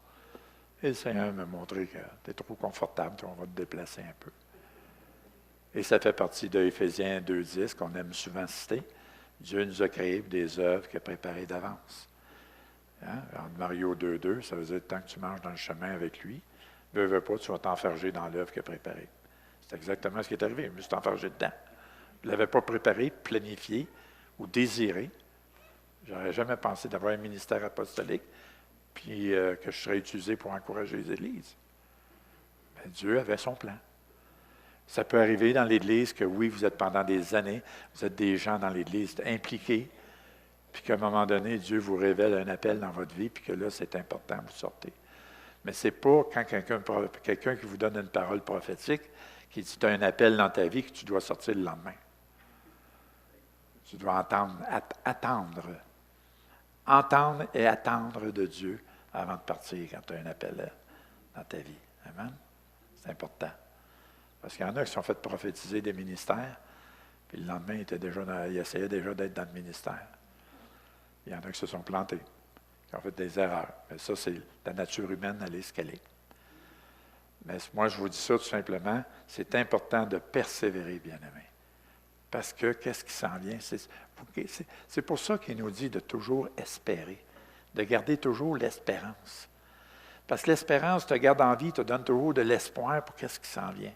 Et le Seigneur m'a montré que tu es trop confortable, on va te déplacer un peu. Et ça fait partie de Éphésiens 2,10 qu'on aime souvent citer. Dieu nous a créés pour des œuvres qu'il a préparées d'avance. Hein? En Mario 2,2, ça veut dire tant que tu marches dans le chemin avec lui, veux pas, tu vas t'enfarger dans l'œuvre qu'il a préparée. C'est exactement ce qui est arrivé. Je me suis enfargé dedans. Je ne l'avais pas préparé, planifié ou désiré. Je n'aurais jamais pensé d'avoir un ministère apostolique puis que je serais utilisé pour encourager les églises. Mais Dieu avait son plan. Ça peut arriver dans l'Église que oui, vous êtes pendant des années, vous êtes des gens dans l'Église impliqués, puis qu'à un moment donné, Dieu vous révèle un appel dans votre vie, puis que là, c'est important, vous sortez. Mais ce n'est pas quand quelqu'un qui vous donne une parole prophétique, qui dit tu as un appel dans ta vie, que tu dois sortir le lendemain. Tu dois entendre et attendre de Dieu avant de partir quand tu as un appel dans ta vie. Amen? C'est important. Parce qu'il y en a qui sont fait prophétiser des ministères, puis le lendemain, ils essayaient déjà d'être dans le ministère. Il y en a qui se sont plantés, qui ont fait des erreurs. Mais ça, c'est la nature humaine, elle est ce qu'elle est. Mais moi, je vous dis ça tout simplement, c'est important de persévérer, bien-aimés. Parce que qu'est-ce qui s'en vient? C'est pour ça qu'il nous dit de toujours espérer, de garder toujours l'espérance. Parce que l'espérance te garde en vie, te donne toujours de l'espoir pour qu'est-ce qui s'en vient.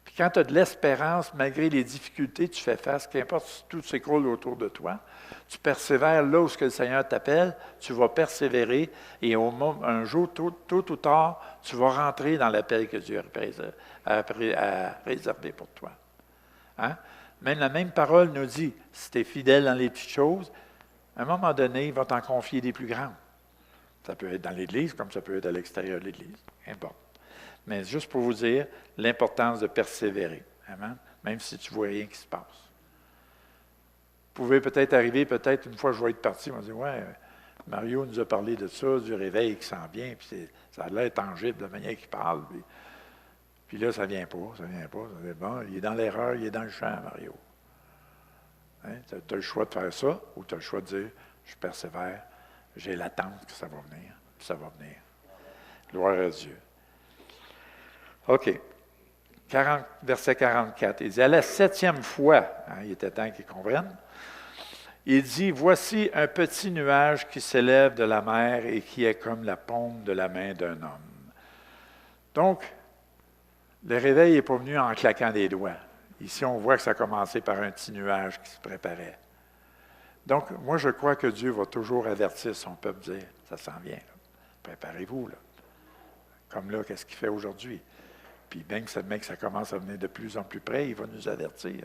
Puis quand tu as de l'espérance, malgré les difficultés, tu fais face, qu'importe si tout s'écroule autour de toi, tu persévères là où le Seigneur t'appelle, tu vas persévérer et un jour, tôt ou tard, tu vas rentrer dans l'appel que Dieu a réservé pour toi. Hein? Même la même parole nous dit, si tu es fidèle dans les petites choses, à un moment donné, il va t'en confier des plus grandes. Ça peut être dans l'Église comme ça peut être à l'extérieur de l'Église, qu'importe. Mais juste pour vous dire l'importance de persévérer. Amen? Même si tu ne vois rien qui se passe. Vous pouvez peut-être arriver, peut-être une fois que je vais être parti, on va dire, ouais, Mario nous a parlé de ça, du réveil qui s'en vient, puis ça a l'air tangible de la manière qu'il parle. Puis là, ça ne vient pas. Ça dit, bon, il est dans l'erreur, il est dans le champ, Mario. Hein? Tu as le choix de faire ça, ou tu as le choix de dire, je persévère, j'ai l'attente que ça va venir, puis ça va venir. Gloire à Dieu. OK. Verset 44. Il dit, à la 7e fois, hein, il était temps qu'ils comprennent, il dit, voici un petit nuage qui s'élève de la mer et qui est comme la paume de la main d'un homme. Donc, le réveil n'est pas venu en claquant des doigts. Ici, on voit que ça a commencé par un petit nuage qui se préparait. Donc, moi, je crois que Dieu va toujours avertir son peuple, dire, ça s'en vient, là. Préparez-vous, là. Comme là, qu'est-ce qu'il fait aujourd'hui? Puis bien que ça commence à venir de plus en plus près, il va nous avertir.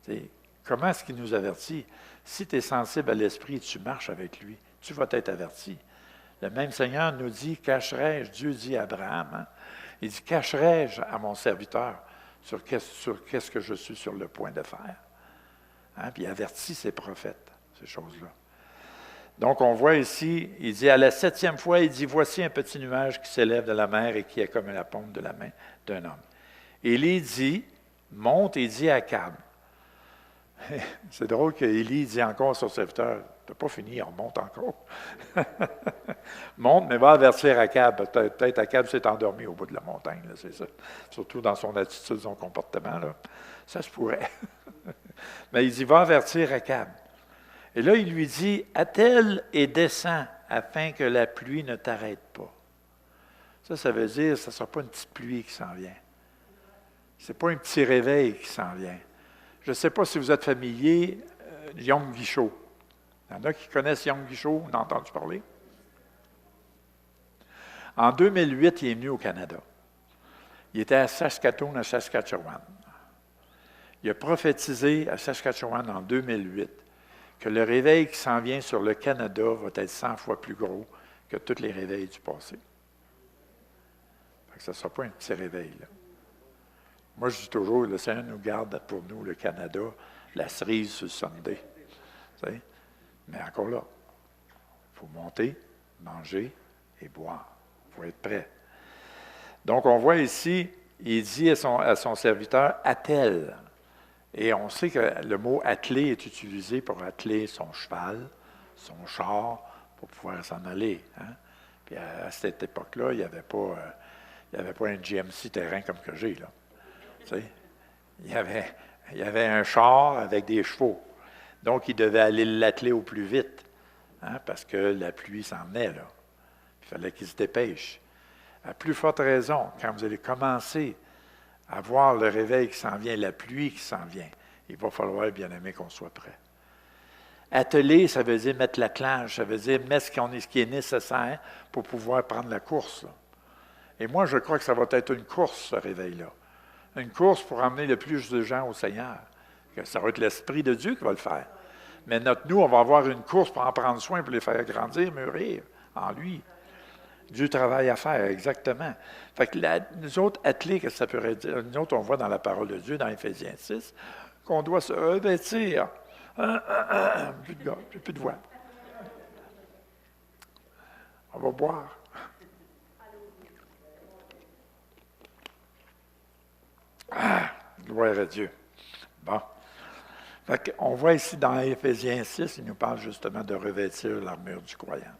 T'sais, comment est-ce qu'il nous avertit? Si tu es sensible à l'Esprit et tu marches avec lui, tu vas être averti. Le même Seigneur nous dit, cacherai-je, Dieu dit à Abraham, hein? Il dit, cacherai-je à mon serviteur sur qu'est-ce que je suis sur le point de faire? Hein? Puis il avertit ses prophètes, ces choses-là. Donc, on voit ici, il dit, à la 7e fois, il dit, voici un petit nuage qui s'élève de la mer et qui est comme la paume de la main d'un homme. Élie dit, monte et dit à Akab. C'est drôle qu'Élie dit encore à son serviteur, C'est pas fini, on monte encore. Monte, mais va avertir Akab. Peut-être Akab s'est endormi au bout de la montagne, là, c'est ça. Surtout dans son attitude, son comportement. Là. Ça se pourrait. Mais il dit, va avertir Akab. Et là, il lui dit, attelle et descends afin que la pluie ne t'arrête pas. Ça veut dire, ça ne sera pas une petite pluie qui s'en vient. Ce n'est pas un petit réveil qui s'en vient. Je ne sais pas si vous êtes familier, Yong Guichot. Il y en a qui connaissent Yong Guichot, on a entendu parler. En 2008, il est venu au Canada. Il était à Saskatoon, à Saskatchewan. Il a prophétisé à Saskatchewan en 2008 que le réveil qui s'en vient sur le Canada va être 100 fois plus gros que tous les réveils du passé. Ça ne sera pas un petit réveil. Là. Moi, je dis toujours, le Seigneur nous garde pour nous, le Canada, la cerise sur le Sunday. Mais encore là, il faut monter, manger et boire. Il faut être prêt. Donc, on voit ici, il dit à son serviteur, attelle. Et on sait que le mot atteler est utilisé pour atteler son cheval, son char, pour pouvoir s'en aller. Hein? Puis à cette époque-là, il n'y avait pas un GMC terrain comme que j'ai. Là. Tu sais, il y avait un char avec des chevaux. Donc, il devait aller l'atteler au plus vite, hein, parce que la pluie s'en venait. Là. Il fallait qu'il se dépêche. À plus forte raison, quand vous allez commencer à voir le réveil qui s'en vient, la pluie qui s'en vient, il va falloir, bien aimé, qu'on soit prêt. Atteler, ça veut dire mettre l'attelage, ça veut dire mettre ce qui est nécessaire pour pouvoir prendre la course. Là. Et moi, je crois que ça va être une course, ce réveil-là. Une course pour emmener le plus de gens au Seigneur. Ça va être l'Esprit de Dieu qui va le faire. Mais nous, on va avoir une course pour en prendre soin, pour les faire grandir, mûrir en lui. Dieu travaille à faire, exactement. Fait que nous autres, attelés, qu'est-ce que ça pourrait dire? Nous autres, on voit dans la parole de Dieu, dans Éphésiens 6, qu'on doit se revêtir. Plus de voix. On va boire. Gloire à Dieu. Bon. Fait on voit ici dans Éphésiens 6, il nous parle justement de revêtir l'armure du croyant.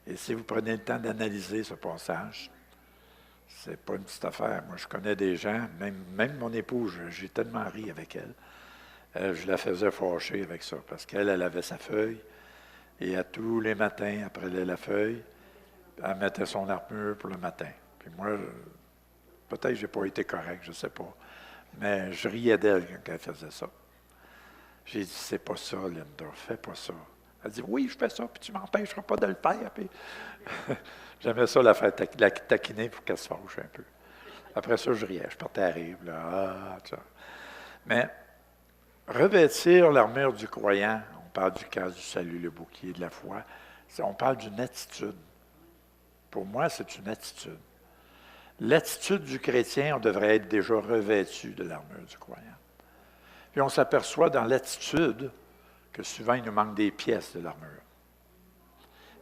Et si vous prenez le temps d'analyser ce passage, c'est pas une petite affaire. Moi, je connais des gens, même mon épouse, j'ai tellement ri avec elle. Je la faisais fâcher avec ça, parce qu'elle avait sa feuille, et à tous les matins, après la feuille, elle mettait son armure pour le matin. Puis moi, peut-être que je n'ai pas été correct, je ne sais pas. Mais je riais d'elle quand elle faisait ça. J'ai dit, c'est pas ça, Linda, fais pas ça. Elle dit, oui, je fais ça, puis tu ne m'empêcheras pas de le faire. Puis... J'aimais ça la faire la taquiner pour qu'elle se fâche un peu. Après ça, je riais, je partais à rire. Là, mais revêtir l'armure du croyant, on parle du casque du salut, le bouclier de la foi, on parle d'une attitude. Pour moi, c'est une attitude. L'attitude du chrétien, on devrait être déjà revêtu de l'armure du croyant. Puis on s'aperçoit dans l'attitude que souvent, il nous manque des pièces de l'armure.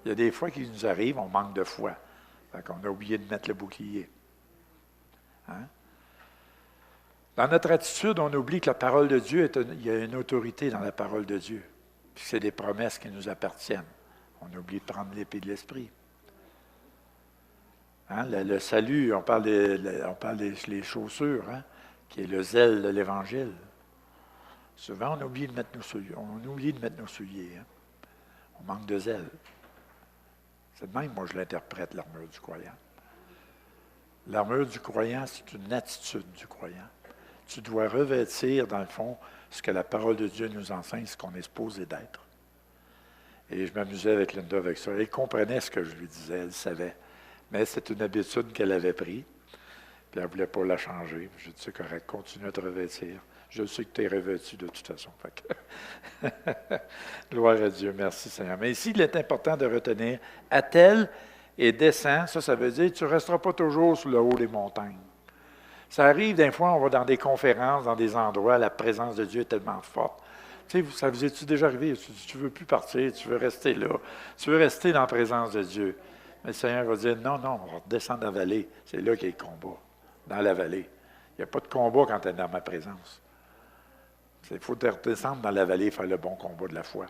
Il y a des fois qu'il nous arrive, on manque de foi. Fait qu'on a oublié de mettre le bouclier. Hein? Dans notre attitude, on oublie que la parole de Dieu, il y a une autorité dans la parole de Dieu. Puis c'est des promesses qui nous appartiennent. On oublie de prendre l'épée de l'esprit. Hein? Le salut, on parle des chaussures, hein? Qui est le zèle de l'Évangile. Souvent, on oublie de mettre nos souliers. Hein? On manque de zèle. C'est de même, moi, je l'interprète, l'armure du croyant. L'armure du croyant, c'est une attitude du croyant. Tu dois revêtir, dans le fond, ce que la parole de Dieu nous enseigne, ce qu'on est supposé d'être. Et je m'amusais avec Linda avec ça. Elle comprenait ce que je lui disais, elle savait. Mais c'est une habitude qu'elle avait prise. Puis elle ne voulait pas la changer. Je dis, c'est correct, continue à te revêtir. Je sais que tu es revêtu de toute façon. Gloire à Dieu, merci Seigneur. Mais ici, il est important de retenir, attelle et descends, ça veut dire que tu ne resteras pas toujours sur le haut des montagnes. Ça arrive, des fois, on va dans des conférences, dans des endroits, la présence de Dieu est tellement forte. Tu sais, ça vous est-tu déjà arrivé? Tu ne veux plus partir, tu veux rester là. Tu veux rester dans la présence de Dieu. Mais le Seigneur va dire, non, on va descendre dans la vallée. C'est là qu'il y a le combat, dans la vallée. Il n'y a pas de combat quand tu es dans ma présence. Il faut descendre dans la vallée et faire le bon combat de la foi.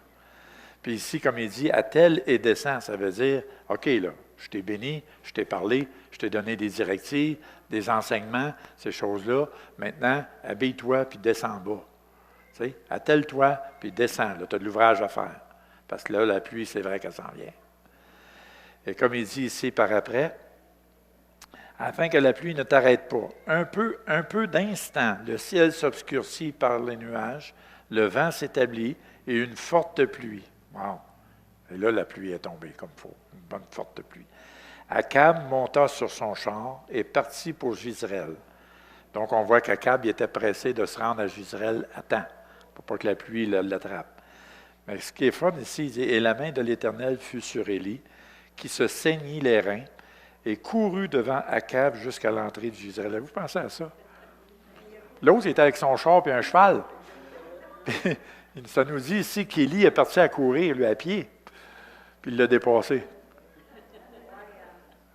Puis ici, comme il dit, attelle et descends, ça veut dire, OK, là, je t'ai béni, je t'ai parlé, je t'ai donné des directives, des enseignements, ces choses-là. Maintenant, habille-toi puis descends en bas. Tu sais, attelle-toi puis descends. Là, tu as de l'ouvrage à faire. Parce que là, la pluie, c'est vrai qu'elle s'en vient. Et comme il dit ici par après, afin que la pluie ne t'arrête pas. Un peu d'instant, le ciel s'obscurcit par les nuages, le vent s'établit et une forte pluie. Wow! Et là, la pluie est tombée comme il faut, une bonne forte pluie. Akab monta sur son char et partit pour Jizreel. Donc, on voit qu'Akab était pressé de se rendre à Jizreel à temps, pour pas que la pluie l'attrape. Mais ce qui est fun ici, il dit, et la main de l'Éternel fut sur Élie, qui se saignit les reins, et courut devant Akab jusqu'à l'entrée de Jizreel. Avez-vous pensé à ça? L'autre était avec son char et un cheval. Ça nous dit ici qu'Élie est parti à courir, lui, à pied, puis il l'a dépassé.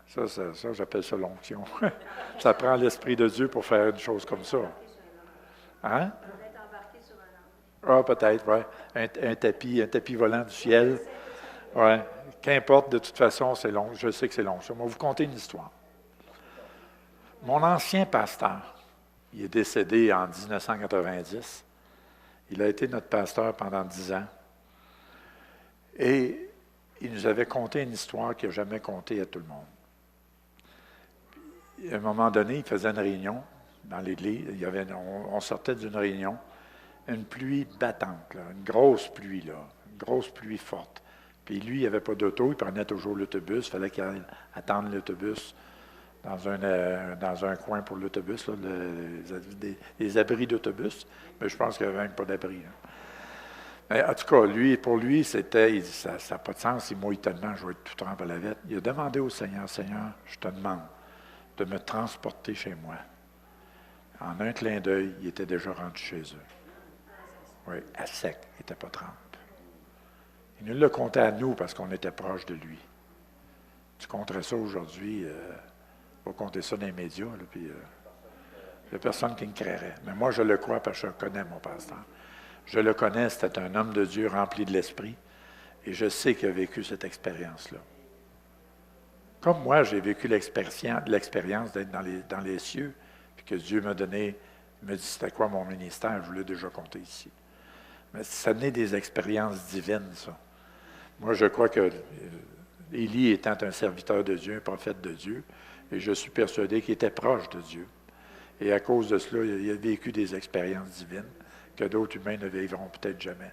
Ça, j'appelle ça l'onction. Ça prend l'Esprit de Dieu pour faire une chose comme ça. Hein? Ah, peut-être, oui. Un tapis volant du ciel. Oui. Qu'importe, de toute façon, c'est long. Je sais que c'est long. Je vais vous conter une histoire. Mon ancien pasteur, il est décédé en 1990. Il a été notre pasteur pendant 10 ans. Et il nous avait conté une histoire qu'il n'a jamais contée à tout le monde. À un moment donné, il faisait une réunion dans l'église. On sortait d'une réunion, une pluie battante, là, une grosse pluie forte. Puis lui, il n'avait pas d'auto, il prenait toujours l'autobus. Il fallait qu'il aille attendre l'autobus dans un coin pour l'autobus, là, les abris d'autobus. Mais je pense qu'il n'y avait même pas d'abri. Mais en tout cas, pour lui, il dit, ça n'a pas de sens, il mouille tellement, je vais être tout trempé à la vête. Il a demandé au Seigneur, Seigneur, je te demande de me transporter chez moi. En un clin d'œil, il était déjà rendu chez eux. Oui, à sec, il n'était pas trempe. Il nous l'a compté à nous parce qu'on était proche de lui. Tu compterais ça aujourd'hui, on va compter ça dans les médias, là, puis il n'y a personne qui me créerait. Mais moi, je le crois parce que je connais mon pasteur. Je le connais, c'était un homme de Dieu rempli de l'Esprit, et je sais qu'il a vécu cette expérience-là. Comme moi, j'ai vécu l'expérience d'être dans les cieux, puis que Dieu m'a donné, il me dit c'était quoi mon ministère, je vous l'ai déjà compté ici. Mais ça naît des expériences divines, ça. Moi, je crois que Élie étant un serviteur de Dieu, un prophète de Dieu, et je suis persuadé qu'il était proche de Dieu. Et à cause de cela, il a vécu des expériences divines que d'autres humains ne vivront peut-être jamais,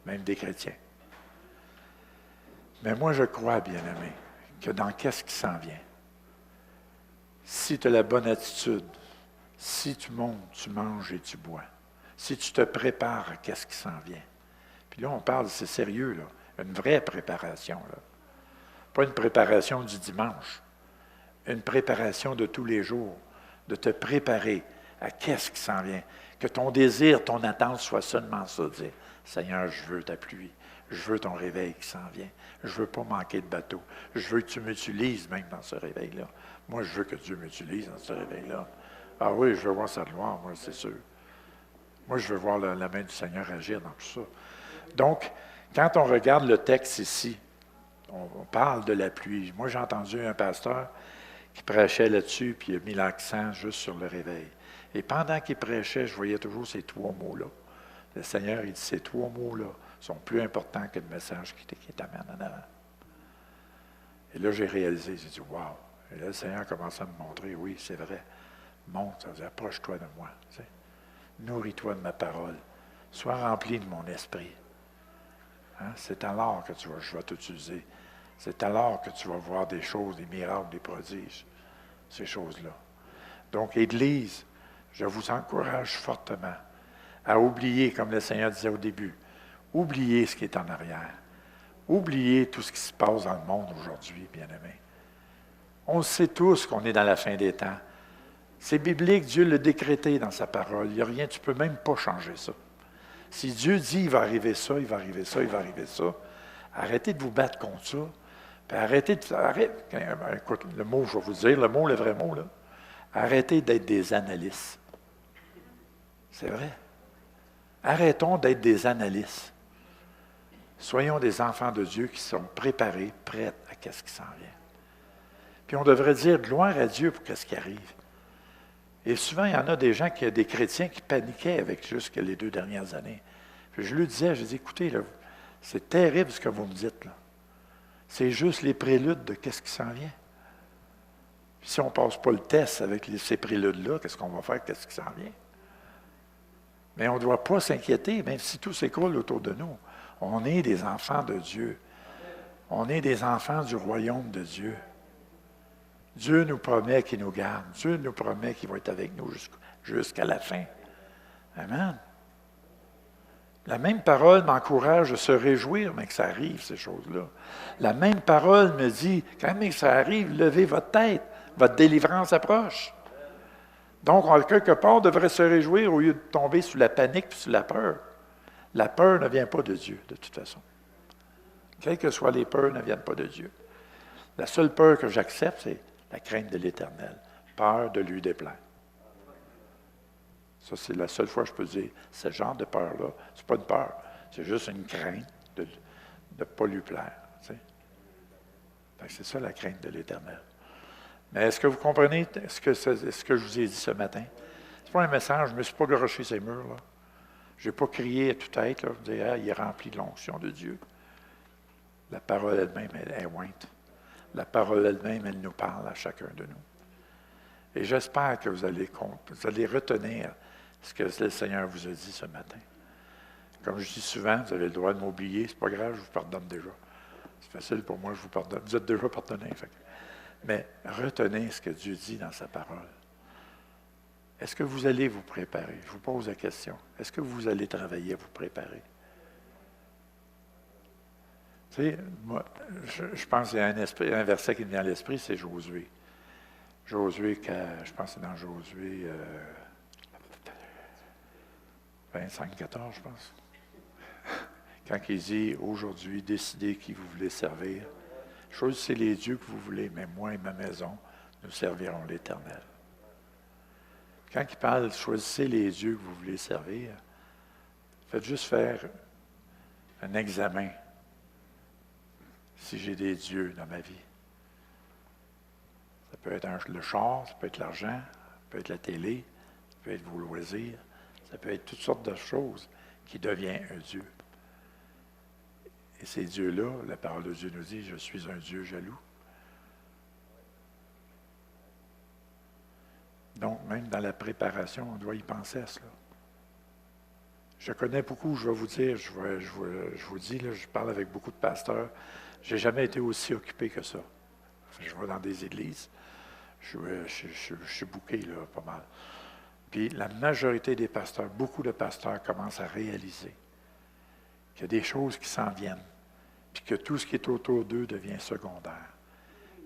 même des chrétiens. Mais moi, je crois, bien-aimé, que dans qu'est-ce qui s'en vient, si tu as la bonne attitude, si tu montes, tu manges et tu bois, si tu te prépares à qu'est-ce qui s'en vient. Puis là, on parle, c'est sérieux, là, une vraie préparation, là. Pas une préparation du dimanche, une préparation de tous les jours, de te préparer à qu'est-ce qui s'en vient. Que ton désir, ton attente soit seulement ça, de dire, Seigneur, je veux ta pluie, je veux ton réveil qui s'en vient, je ne veux pas manquer de bateau, je veux que tu m'utilises même dans ce réveil-là. Moi, je veux que Dieu m'utilise dans ce réveil-là. Ah oui, je veux voir sa gloire, moi, c'est sûr. Moi, je veux voir la main du Seigneur agir dans tout ça. Donc, quand on regarde le texte ici, on parle de la pluie. Moi, j'ai entendu un pasteur qui prêchait là-dessus, puis il a mis l'accent juste sur le réveil. Et pendant qu'il prêchait, je voyais toujours ces 3 mots-là. Le Seigneur, il dit, ces 3 mots-là sont plus importants que le message qui t'amène en avant. Et là, j'ai réalisé, j'ai dit, wow! Et là, le Seigneur commence à me montrer, oui, c'est vrai. Monte, ça veut dire, approche-toi de moi. Tu sais. Nourris-toi de ma parole. Sois rempli de mon esprit. Hein? C'est alors que je vais t'utiliser. C'est alors que tu vas voir des choses, des miracles, des prodiges. Ces choses-là. Donc, Église, je vous encourage fortement à oublier, comme le Seigneur disait au début, oubliez ce qui est en arrière. Oubliez tout ce qui se passe dans le monde aujourd'hui, bien-aimés. On sait tous qu'on est dans la fin des temps. C'est biblique, Dieu l'a décrété dans sa parole. Il n'y a rien, tu ne peux même pas changer ça. Si Dieu dit, il va arriver ça, il va arriver ça, il va arriver ça, arrêtez de vous battre contre ça. Puis écoute, le mot, je vais vous dire, le vrai mot, là. Arrêtez d'être des analystes. C'est vrai. Arrêtons d'être des analystes. Soyons des enfants de Dieu qui sont préparés, prêts à ce qui s'en vient. Puis on devrait dire gloire à Dieu pour ce qui arrive. Et souvent, il y en a des chrétiens qui paniquaient avec juste les 2 dernières années. Puis je lui disais, écoutez, là, c'est terrible ce que vous me dites, là. C'est juste les préludes de qu'est-ce qui s'en vient. Puis si on ne passe pas le test avec ces préludes-là, qu'est-ce qu'on va faire, qu'est-ce qui s'en vient? Mais on ne doit pas s'inquiéter, même si tout s'écroule autour de nous. On est des enfants de Dieu. On est des enfants du royaume de Dieu. Dieu nous promet qu'il nous garde. Dieu nous promet qu'il va être avec nous jusqu'à la fin. Amen. La même parole m'encourage à se réjouir, mais que ça arrive, ces choses-là. La même parole me dit, quand même que ça arrive, levez votre tête, votre délivrance approche. Donc, en quelque part, on devrait se réjouir au lieu de tomber sous la panique et sous la peur. La peur ne vient pas de Dieu, de toute façon. Quelles que soient les peurs, ne viennent pas de Dieu. La seule peur que j'accepte, c'est la crainte de l'Éternel. Peur de lui déplaire. Ça, c'est la seule fois que je peux dire, ce genre de peur-là, c'est pas une peur, c'est juste une crainte de ne pas lui plaire. Tu sais. C'est ça la crainte de l'Éternel. Mais est-ce que vous comprenez ce que je vous ai dit ce matin? Ce n'est pas un message, je ne me suis pas garoché ces murs-là. Je n'ai pas crié à toute tête, là, je disais, il est rempli de l'onction de Dieu. La parole elle-même, elle est ointe. La parole elle-même, elle nous parle à chacun de nous. Et j'espère que vous allez retenir ce que le Seigneur vous a dit ce matin. Comme je dis souvent, vous avez le droit de m'oublier, c'est pas grave, je vous pardonne déjà. C'est facile pour moi, je vous pardonne. Vous êtes déjà pardonné. Mais retenez ce que Dieu dit dans sa parole. Est-ce que vous allez vous préparer? Je vous pose la question. Est-ce que vous allez travailler à vous préparer? Tu sais, moi, je pense qu'il y a un verset qui me vient à l'esprit, c'est Josué. Josué, je pense que c'est dans Josué 25-14, je pense. Quand il dit, aujourd'hui, décidez qui vous voulez servir. Choisissez les dieux que vous voulez, mais moi et ma maison, nous servirons l'Éternel. Quand il parle, choisissez les dieux que vous voulez servir, faites juste faire un examen si j'ai des dieux dans ma vie. Ça peut être le char, ça peut être l'argent, ça peut être la télé, ça peut être vos loisirs, ça peut être toutes sortes de choses qui deviennent un Dieu. Et ces dieux-là, la parole de Dieu nous dit, je suis un Dieu jaloux. Donc, même dans la préparation, on doit y penser à cela. Je connais beaucoup, je vais vous dire, je vous dis, là, je parle avec beaucoup de pasteurs, je n'ai jamais été aussi occupé que ça. Je vais dans des églises, je suis booké là, pas mal. Puis la majorité des pasteurs, beaucoup de pasteurs commencent à réaliser qu'il y a des choses qui s'en viennent, puis que tout ce qui est autour d'eux devient secondaire.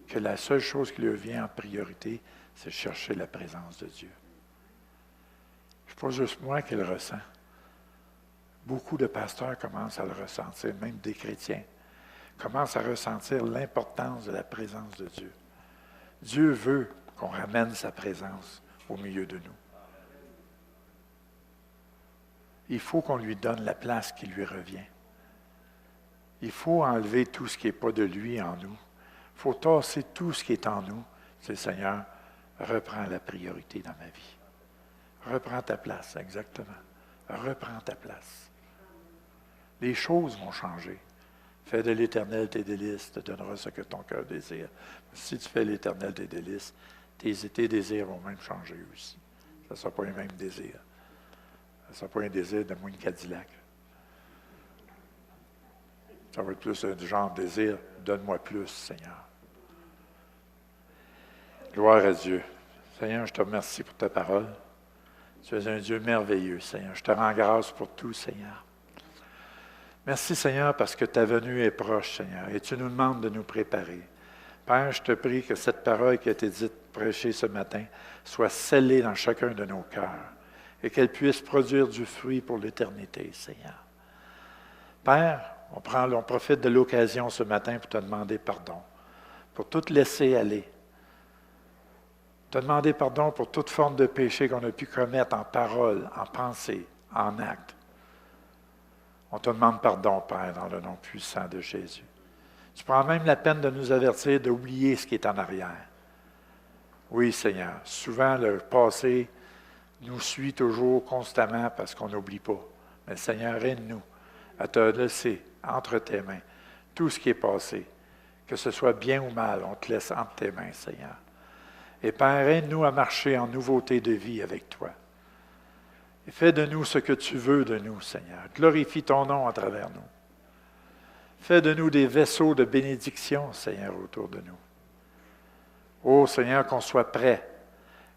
Que la seule chose qui leur vient en priorité, c'est chercher la présence de Dieu. Ce n'est pas juste moi qui le ressens. Beaucoup de pasteurs commencent à le ressentir, même des chrétiens, commencent à ressentir l'importance de la présence de Dieu. Dieu veut qu'on ramène sa présence au milieu de nous. Il faut qu'on lui donne la place qui lui revient. Il faut enlever tout ce qui n'est pas de lui en nous. Il faut tasser tout ce qui est en nous. C'est Seigneur, reprends la priorité dans ma vie. Reprends ta place, exactement. Reprends ta place. Les choses vont changer. Fais de l'Éternel tes délices, te donnera ce que ton cœur désire. Si tu fais l'Éternel tes délices, tes désirs vont même changer aussi. Ça ne sera pas les mêmes désirs. Ça ne sera pas un désir de moi une Cadillac. Ça va être plus un genre de désir, donne-moi plus, Seigneur. Gloire à Dieu. Seigneur, je te remercie pour ta parole. Tu es un Dieu merveilleux, Seigneur. Je te rends grâce pour tout, Seigneur. Merci, Seigneur, parce que ta venue est proche, Seigneur, et tu nous demandes de nous préparer. Père, je te prie que cette parole qui a été dite, prêchée ce matin, soit scellée dans chacun de nos cœurs et qu'elle puisse produire du fruit pour l'éternité, Seigneur. Père, on profite de l'occasion ce matin pour te demander pardon, pour tout laisser aller. Te demander pardon pour toute forme de péché qu'on a pu commettre en parole, en pensée, en acte. On te demande pardon, Père, dans le nom puissant de Jésus. Tu prends même la peine de nous avertir d'oublier ce qui est en arrière. Oui, Seigneur, souvent le passé nous suit toujours constamment parce qu'on n'oublie pas. Mais Seigneur, aide-nous à te laisser entre tes mains tout ce qui est passé. Que ce soit bien ou mal, on te laisse entre tes mains, Seigneur. Et Père, aide-nous à marcher en nouveauté de vie avec toi. Et fais de nous ce que tu veux de nous, Seigneur. Glorifie ton nom à travers nous. Fais de nous des vaisseaux de bénédiction, Seigneur, autour de nous. Ô Seigneur, qu'on soit prêt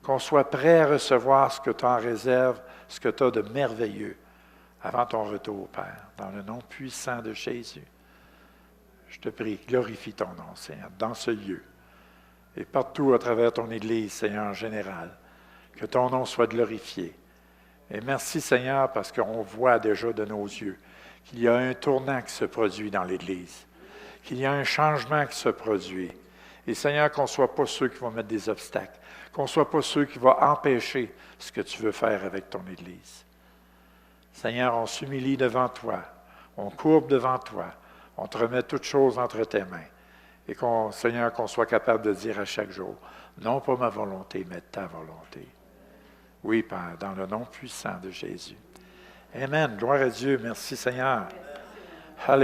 à recevoir ce que tu en réserves, ce que tu as de merveilleux avant ton retour, Père, dans le nom puissant de Jésus. Je te prie, glorifie ton nom, Seigneur, dans ce lieu et partout à travers ton Église, Seigneur, en général. Que ton nom soit glorifié. Et merci, Seigneur, parce qu'on voit déjà de nos yeux qu'il y a un tournant qui se produit dans l'Église, qu'il y a un changement qui se produit. Et Seigneur, qu'on ne soit pas ceux qui vont mettre des obstacles, qu'on ne soit pas ceux qui vont empêcher ce que tu veux faire avec ton Église. Seigneur, on s'humilie devant toi, on courbe devant toi, on te remet toutes choses entre tes mains. Et Seigneur, qu'on soit capable de dire à chaque jour, non pas ma volonté, mais ta volonté. Oui, Père, dans le nom puissant de Jésus. Amen. Gloire à Dieu. Merci, Seigneur. Alléluia.